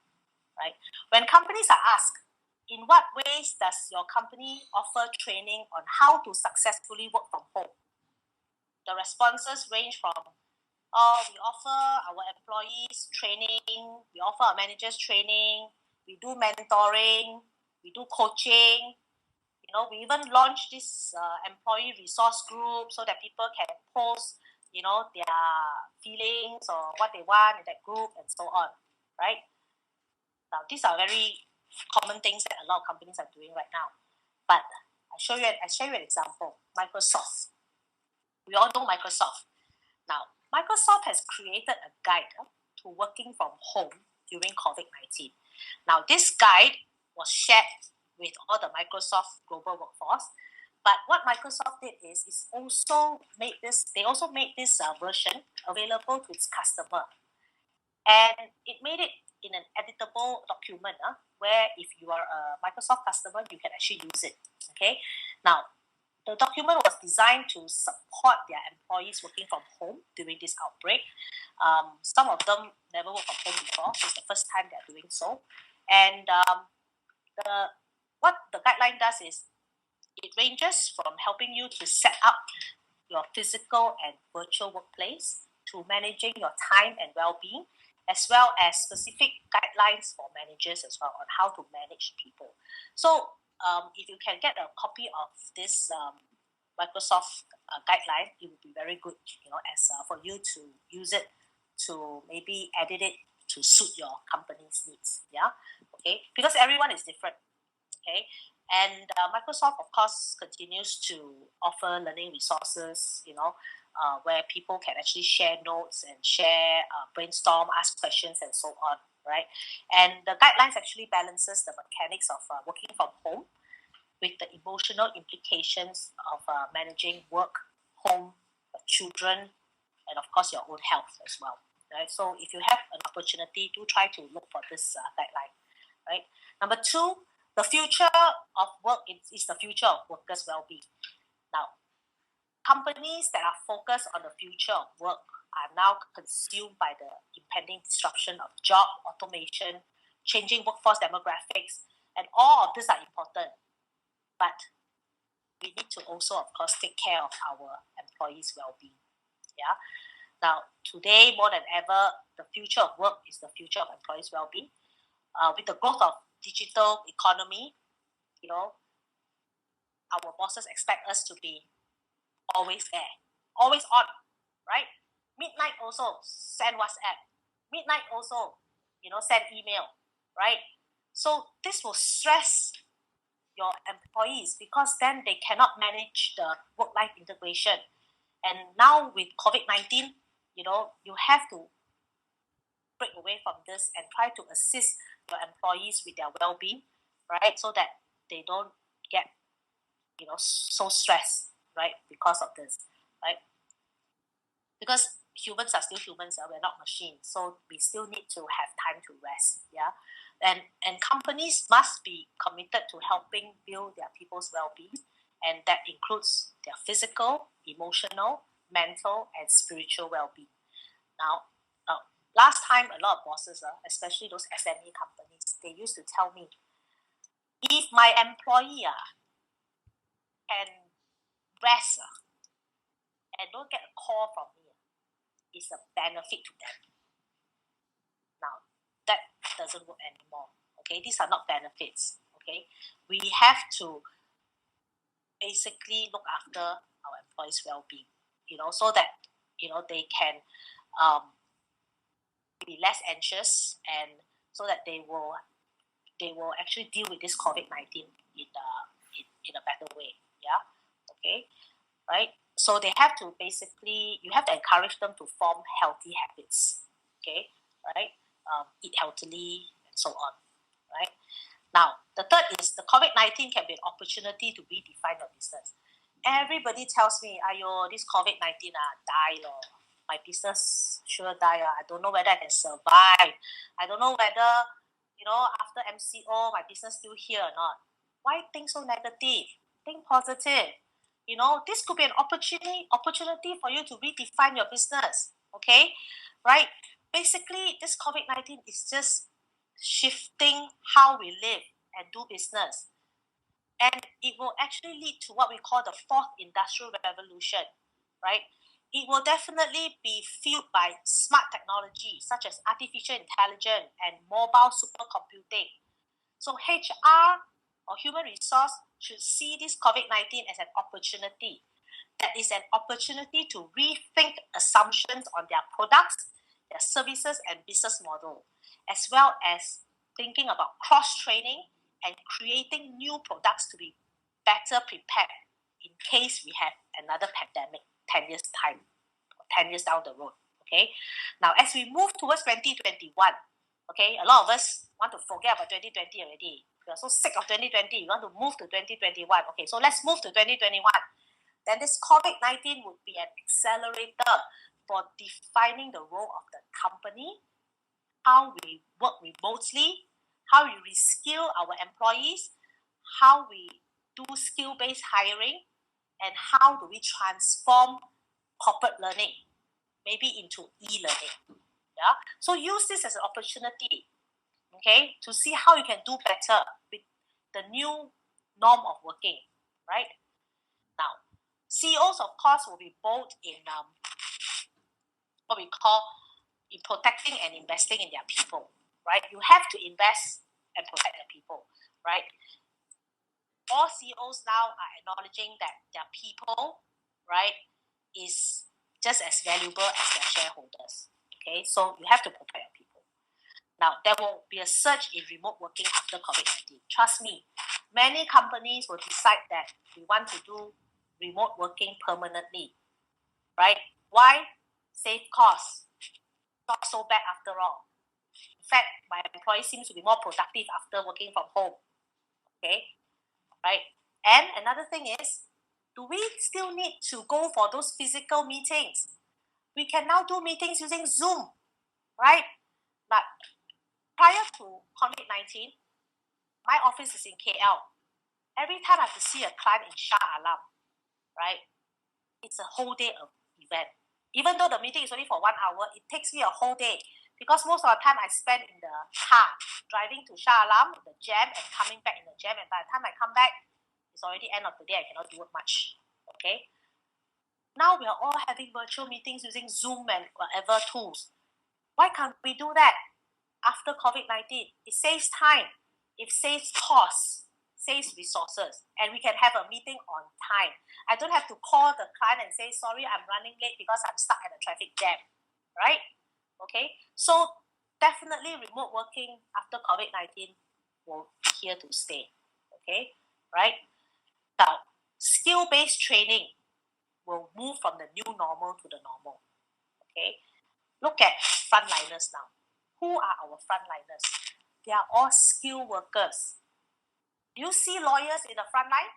right? When companies are asked, in what ways does your company offer training on how to successfully work from home? The responses range from, we offer our employees training, we offer our managers training, we do mentoring, we do coaching. You know, we even launched this employee resource group so that people can post, you know, their feelings or what they want in that group and so on, right? Now, these are very common things that a lot of companies are doing right now. But I share you an example. Microsoft. We all know Microsoft. Now, Microsoft has created a guide to working from home during COVID-19. Now, this guide was shared with all the Microsoft global workforce. But what Microsoft did is they also made this version available to its customer. And it made it in an editable document where if you are a Microsoft customer, you can actually use it. Okay. Now, the document was designed to support their employees working from home during this outbreak. Some of them never worked from home before, so it's the first time they're doing so. And what the guideline does is it ranges from helping you to set up your physical and virtual workplace to managing your time and well-being, as well as specific guidelines for managers as well on how to manage people. So if you can get a copy of this Microsoft guideline, it would be very good, you know, as for you to use it to maybe edit it to suit your company's needs. Yeah, okay, because everyone is different. Okay, and Microsoft, of course, continues to offer learning resources, you know, where people can actually share notes and share, brainstorm, ask questions, and so on, right? And the guidelines actually balances the mechanics of working from home with the emotional implications of managing work, home, children, and of course your own health as well, right? So if you have an opportunity, do try to look for this guideline, right? Number two, the future of work is the future of workers' well-being. Now, companies that are focused on the future of work are now consumed by the impending disruption of job automation, changing workforce demographics, and all of these are important. But we need to also, of course, take care of our employees' well-being. Yeah. Now, today more than ever, the future of work is the future of employees' well-being. With the growth of digital economy, our bosses expect us to be always there, always on, right? Midnight also send WhatsApp. Midnight also, send email, right? So this will stress your employees because then they cannot manage the work-life integration. And now with COVID-19, you have to break away from this and try to assist your employees with their well-being, right? So that they don't get, so stressed, right? Because of this, right? Because humans are still humans, we're not machines. So we still need to have time to rest, yeah? And companies must be committed to helping build their people's well-being, and that includes their physical, emotional, mental, and spiritual well-being. Now, last time, a lot of bosses, especially those SME companies, they used to tell me, if my employee can rest and don't get a call from me, it's a benefit to them. Now, that doesn't work anymore. Okay, these are not benefits. Okay, we have to basically look after our employees' well-being, so that they can be less anxious, and so that they will actually deal with this COVID-19 in a better way. Yeah. Okay. Right. So they have to you have to encourage them to form healthy habits. Okay. Right. Eat healthily and so on. Right. Now, the third is the COVID-19 can be an opportunity to redefine your business. Everybody tells me, "Ayo, this COVID-19 die lor. My business sure die. I don't know whether I can survive. I don't know whether, after MCO, my business still here or not." Why think so negative? Think positive. This could be an opportunity for you to redefine your business. Okay, right? Basically, this COVID-19 is just shifting how we live and do business. And it will actually lead to what we call the fourth industrial revolution, right? It will definitely be fueled by smart technology such as artificial intelligence and mobile supercomputing. So HR or human resource should see this COVID-19 as an opportunity. That is an opportunity to rethink assumptions on their products, their services, and business model, as well as thinking about cross-training and creating new products to be better prepared in case we have another pandemic 10 years time, 10 years down the road. Okay. Now, as we move towards 2021, okay, a lot of us want to forget about 2020 already. We are so sick of 2020. We want to move to 2021. Okay, so let's move to 2021. Then this COVID-19 would be an accelerator for defining the role of the company, how we work remotely, how we reskill our employees, how we do skill-based hiring, and how do we transform corporate learning, maybe into e-learning. Yeah. So use this as an opportunity, okay, to see how you can do better with the new norm of working, right? Now, CEOs, of course, will be bold in what we call in protecting and investing in their people, right? You have to invest and protect their people, right? All CEOs now are acknowledging that their people, right, is just as valuable as their shareholders. Okay, so you have to protect your people. Now, there will be a surge in remote working after COVID-19. Trust me, many companies will decide that we want to do remote working permanently, right? Why? Save costs. Not so bad after all. In fact, my employees seem to be more productive after working from home. Okay, right? And another thing is, do we still need to go for those physical meetings? We can now do meetings using Zoom. right? But prior to COVID-19, my office is in KL. Every time I have to see a client in Shah Alam, right? It's a whole day of event. Even though the meeting is only for 1 hour, it takes me a whole day because most of the time I spend in the car driving to Shah Alam, the jam, and coming back in the jam. And by the time I come back, it's already end of the day. I cannot do it much. Okay. Now we are all having virtual meetings using Zoom and whatever tools. Why can't we do that after COVID-19? It saves time. It saves costs, saves resources, and we can have a meeting on time. I don't have to call the client and say, sorry, I'm running late because I'm stuck at a traffic jam, right? Okay, so definitely remote working after COVID-19 will be here to stay, okay, right? Now, skill-based training will move from the new normal to the normal, okay? Look at frontliners now. Who are our frontliners? They are all skilled workers. Do you see lawyers in the front line?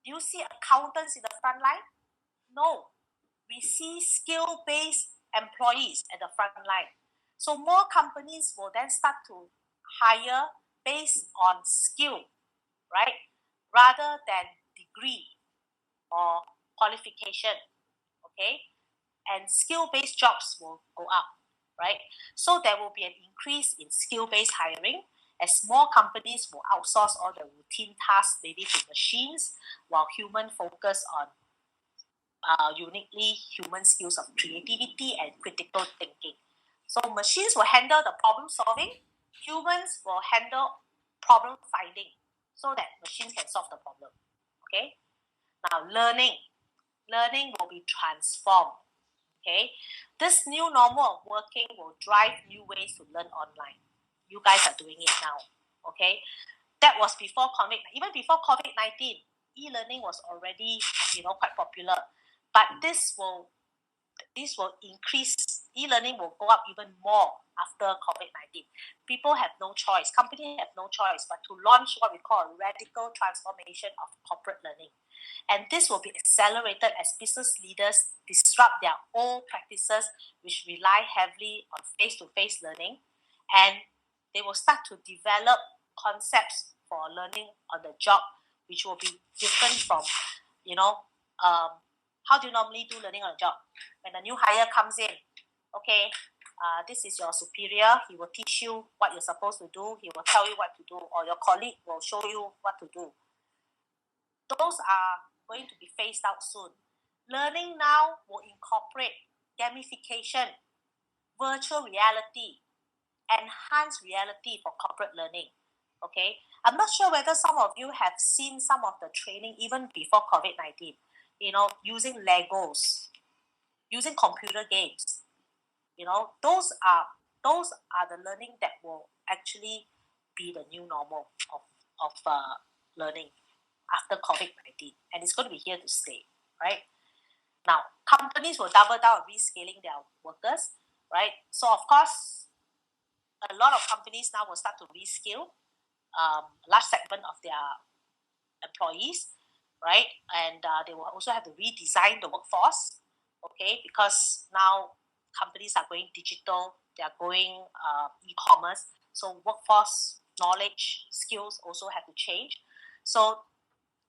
Do you see accountants in the front line? No. We see skill-based employees at the front line. So more companies will then start to hire based on skill, right? Rather than degree or qualification, okay? And skill-based jobs will go up, right? So there will be an increase in skill-based hiring as more companies will outsource all the routine tasks maybe to machines, while human focus on uniquely human skills of creativity and critical thinking. So machines will handle the problem solving, humans will handle problem finding so that machines can solve the problem, okay? Now learning will be transformed. Okay, this new normal of working will drive new ways to learn online. You guys are doing it now. Okay, that was before COVID. Even before COVID-19, e-learning was already quite popular. But this will increase. E-learning will go up even more after COVID-19. People have no choice. Companies have no choice but to launch what we call a radical transformation of corporate learning. And this will be accelerated as business leaders disrupt their old practices, which rely heavily on face-to-face learning. And they will start to develop concepts for learning on the job, which will be different from, how do you normally do learning on a job? When a new hire comes in, okay, this is your superior. He will teach you what you're supposed to do. He will tell you what to do, or your colleague will show you what to do. Those are going to be phased out soon. Learning now will incorporate gamification, virtual reality, enhanced reality for corporate learning. Okay, I'm not sure whether some of you have seen some of the training even before COVID-19, using Legos, using computer games. Those are the learning that will actually be the new normal of learning after COVID-19, and it's going to be here to stay, right? Now, companies will double down on rescaling their workers, right? So, of course, a lot of companies now will start to reskill a large segment of their employees, right? And they will also have to redesign the workforce, okay? Because now companies are going digital, they are going e-commerce, so workforce knowledge, skills also have to change. So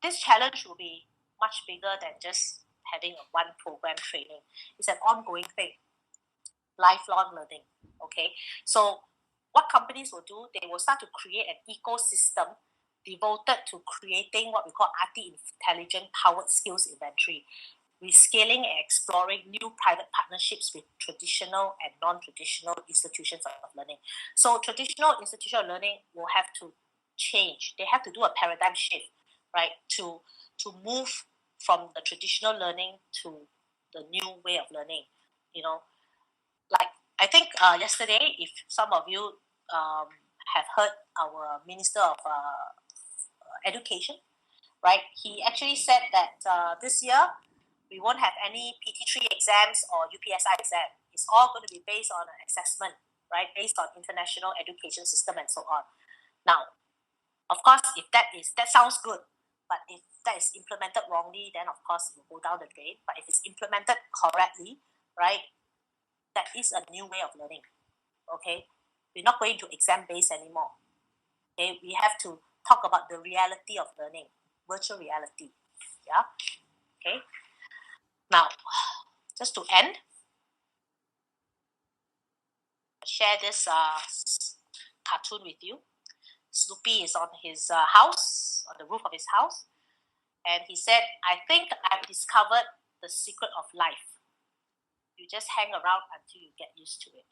this challenge will be much bigger than just having a one program training. It's an ongoing thing, lifelong learning, okay? So what companies will do, they will start to create an ecosystem devoted to creating what we call arti-intelligent powered skills inventory, rescaling and exploring new private partnerships with traditional and non-traditional institutions of learning. So traditional institutional learning will have to change. They have to do a paradigm shift, right, to move from the traditional learning to the new way of learning. Like I think yesterday, if some of you have heard our Minister of Education, right, he actually said that this year we won't have any PT3 exams or UPSI exam. It's all going to be based on an assessment, right, based on international education system and so on. Now, of course, if that sounds good, but if that is implemented wrongly, then of course it will go down the drain. But if it's implemented correctly, right, that is a new way of learning. Okay, we're not going to exam-based anymore. Okay, we have to talk about the reality of learning, virtual reality. Yeah. Okay. Now, just to end, I share this cartoon with you. Snoopy is on his house, on the roof of his house, and he said, "I think I've discovered the secret of life. You just hang around until you get used to it."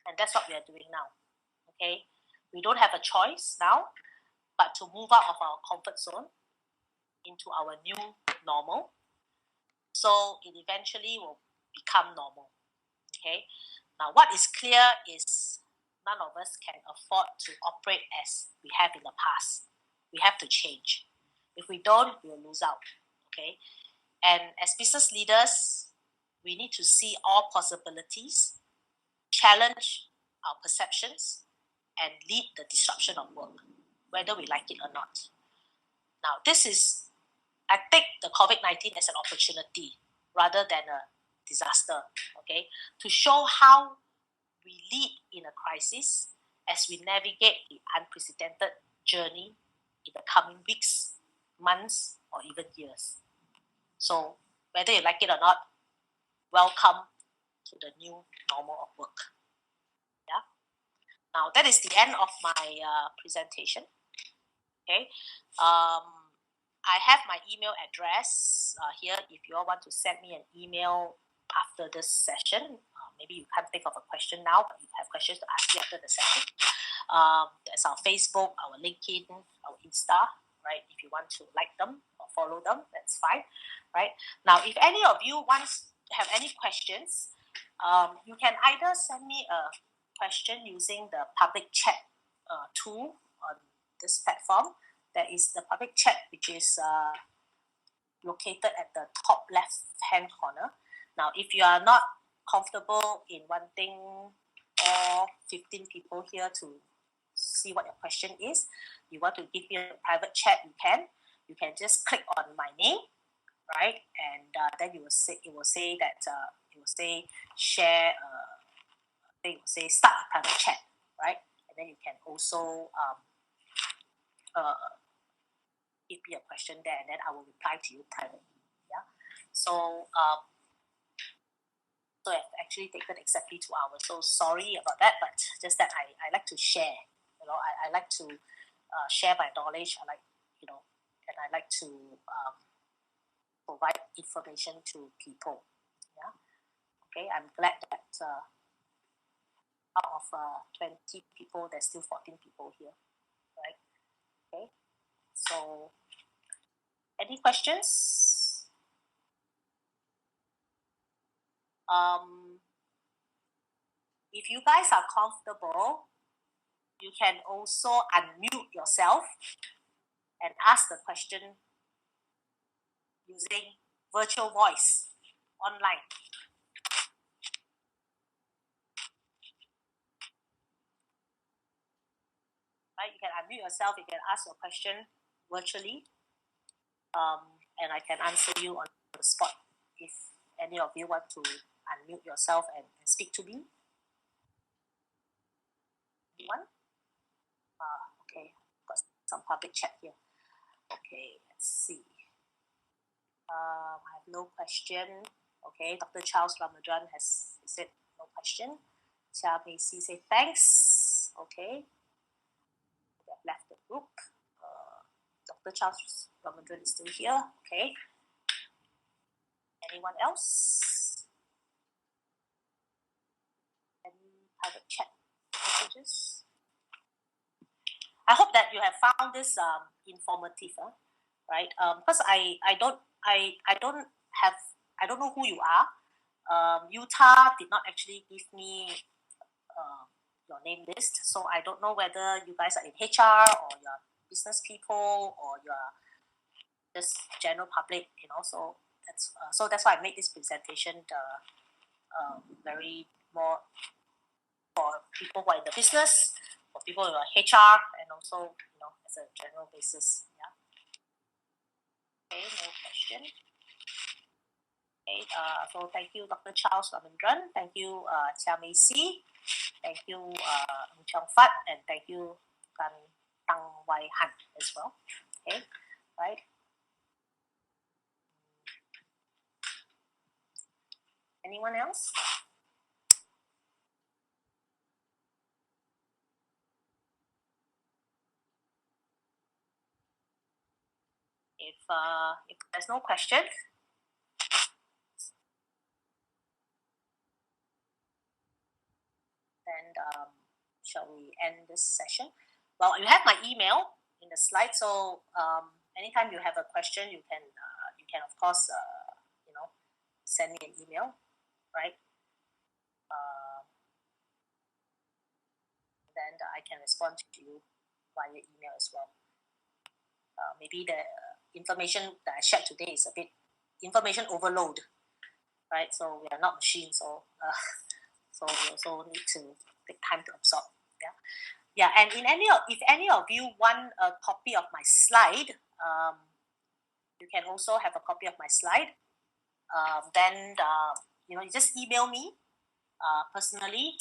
And that's what we are doing now. Okay, we don't have a choice now but to move out of our comfort zone into our new normal, so it eventually will become normal. Okay, now what is clear is none of us can afford to operate as we have in the past. We have to change. If we don't, we'll lose out. Okay, and as business leaders, we need to see all possibilities, challenge our perceptions, and lead the disruption of work, whether we like it or not. Now, I take the COVID-19 as an opportunity rather than a disaster, okay, to show how we lead in a crisis as we navigate the unprecedented journey in the coming weeks, months, or even years. So, whether you like it or not, welcome to the new normal of work. Yeah. Now, that is the end of my presentation. Okay. I have my email address here if you all want to send me an email after this session. Maybe you can't think of a question now, but you have questions to ask me after the session. There's our Facebook, our LinkedIn, our Insta, right? If you want to like them or follow them, that's fine, right? Now, if any of you have any questions, you can either send me a question using the public chat tool on this platform. There is the public chat, which is located at the top left-hand corner. Now, if you are not comfortable in wanting all 15 people here to see what your question is, you want to give me a private chat, you can. You can just click on my name, right? And then it will say share. It will say start a private chat, right? And then you can also give me a question there, and then I will reply to you privately. Yeah. So I've actually taken exactly 2 hours. So sorry about that, but just that I like to share. I like to share my knowledge. I like and I like to provide information to people. Yeah. Okay. I'm glad that out of 20 people, there's still 14 people here. Right. Okay. So, any questions? If you guys are comfortable, you can also unmute yourself and ask the question using virtual voice online. Right? You can unmute yourself, you can ask your question virtually, and I can answer you on the spot if any of you want to unmute yourself and speak to me. Anyone? Okay, got some public chat here. Okay, let's see. I have no question. Okay, Dr. Charles Ramadan has said no question. Xia Macy say thanks. Okay, they have left the group. Dr. Charles Ramadan is still here. Okay. Anyone else? Any private chat messages? I hope that you have found this informative, right? Because I don't know who you are. Utah did not actually give me your name list, so I don't know whether you guys are in HR or you're business people or you're just general public. So that's why I made this presentation very more for people who are in the business, for people who are HR, and also as a general basis. Yeah. Okay, no question. Okay, so thank you, Dr. Charles Ramendran. Thank you, Xia Macy. Thank you, Chong Fat, and thank you, Tang Wai Han as well. Okay, right. Anyone else? If there's no question, then shall we end this session? Well, you have my email in the slide, so anytime you have a question, you can of course send me an email, right? Then I can respond to you via email as well. Maybe the information that I shared today is a bit information overload, right? So we are not machines, so so we also need to take time to absorb. Yeah. And if any of you want a copy of my slide, you can also have a copy of my slide. Then you just email me personally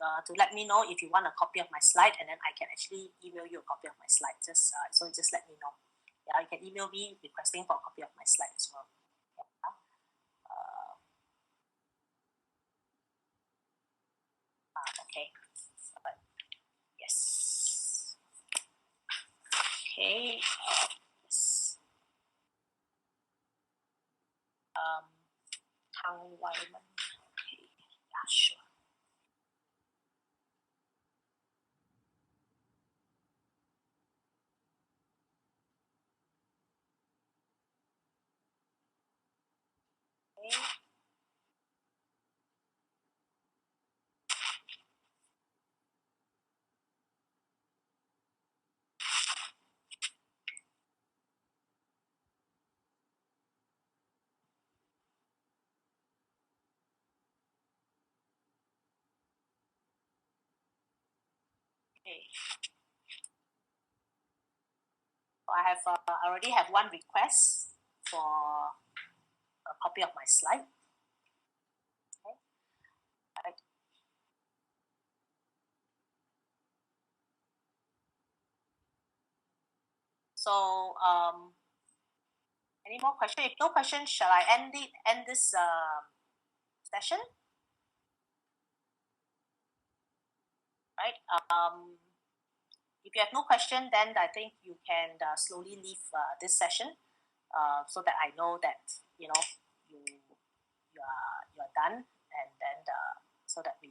to let me know if you want a copy of my slide, and then I can actually email you a copy of my slide. Just let me know. Yeah, you can email me requesting for a copy of my slide as well. Yeah. Okay. Yes. Okay. Yes. Tang Weiman. Okay. Yeah, sure. Okay. Okay. So I already have one request for a copy of my slide. Okay. Right. So any more questions? If no questions, shall I end this session? Right. If you have no question, then I think you can slowly leave this session, so that I know that you are done, and then so that I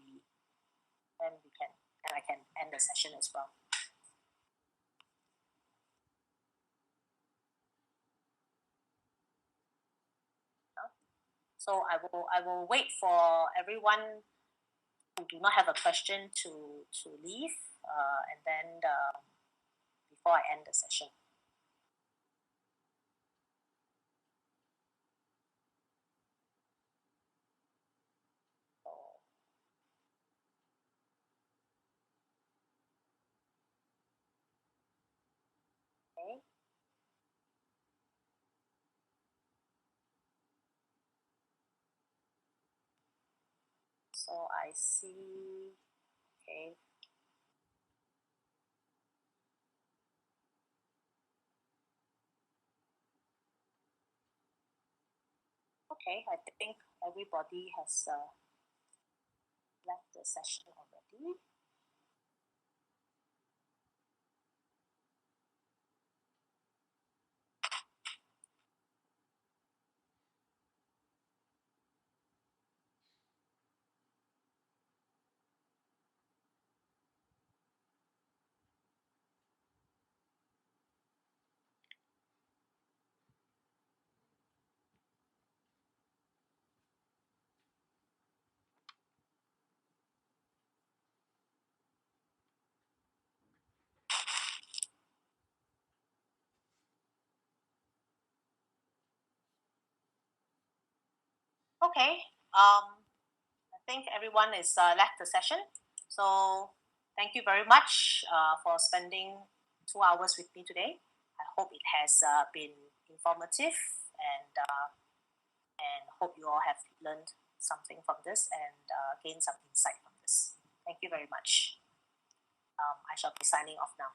can end the session as well. So I will wait for everyone who do not have a question to leave, and then before I end the session. So, okay. So I see. Okay. Okay, I think everybody has left the session already. Okay. I think everyone is left the session. So thank you very much for spending 2 hours with me today. I hope it has been informative, and hope you all have learned something from this and gained some insight from this. Thank you very much. I shall be signing off now.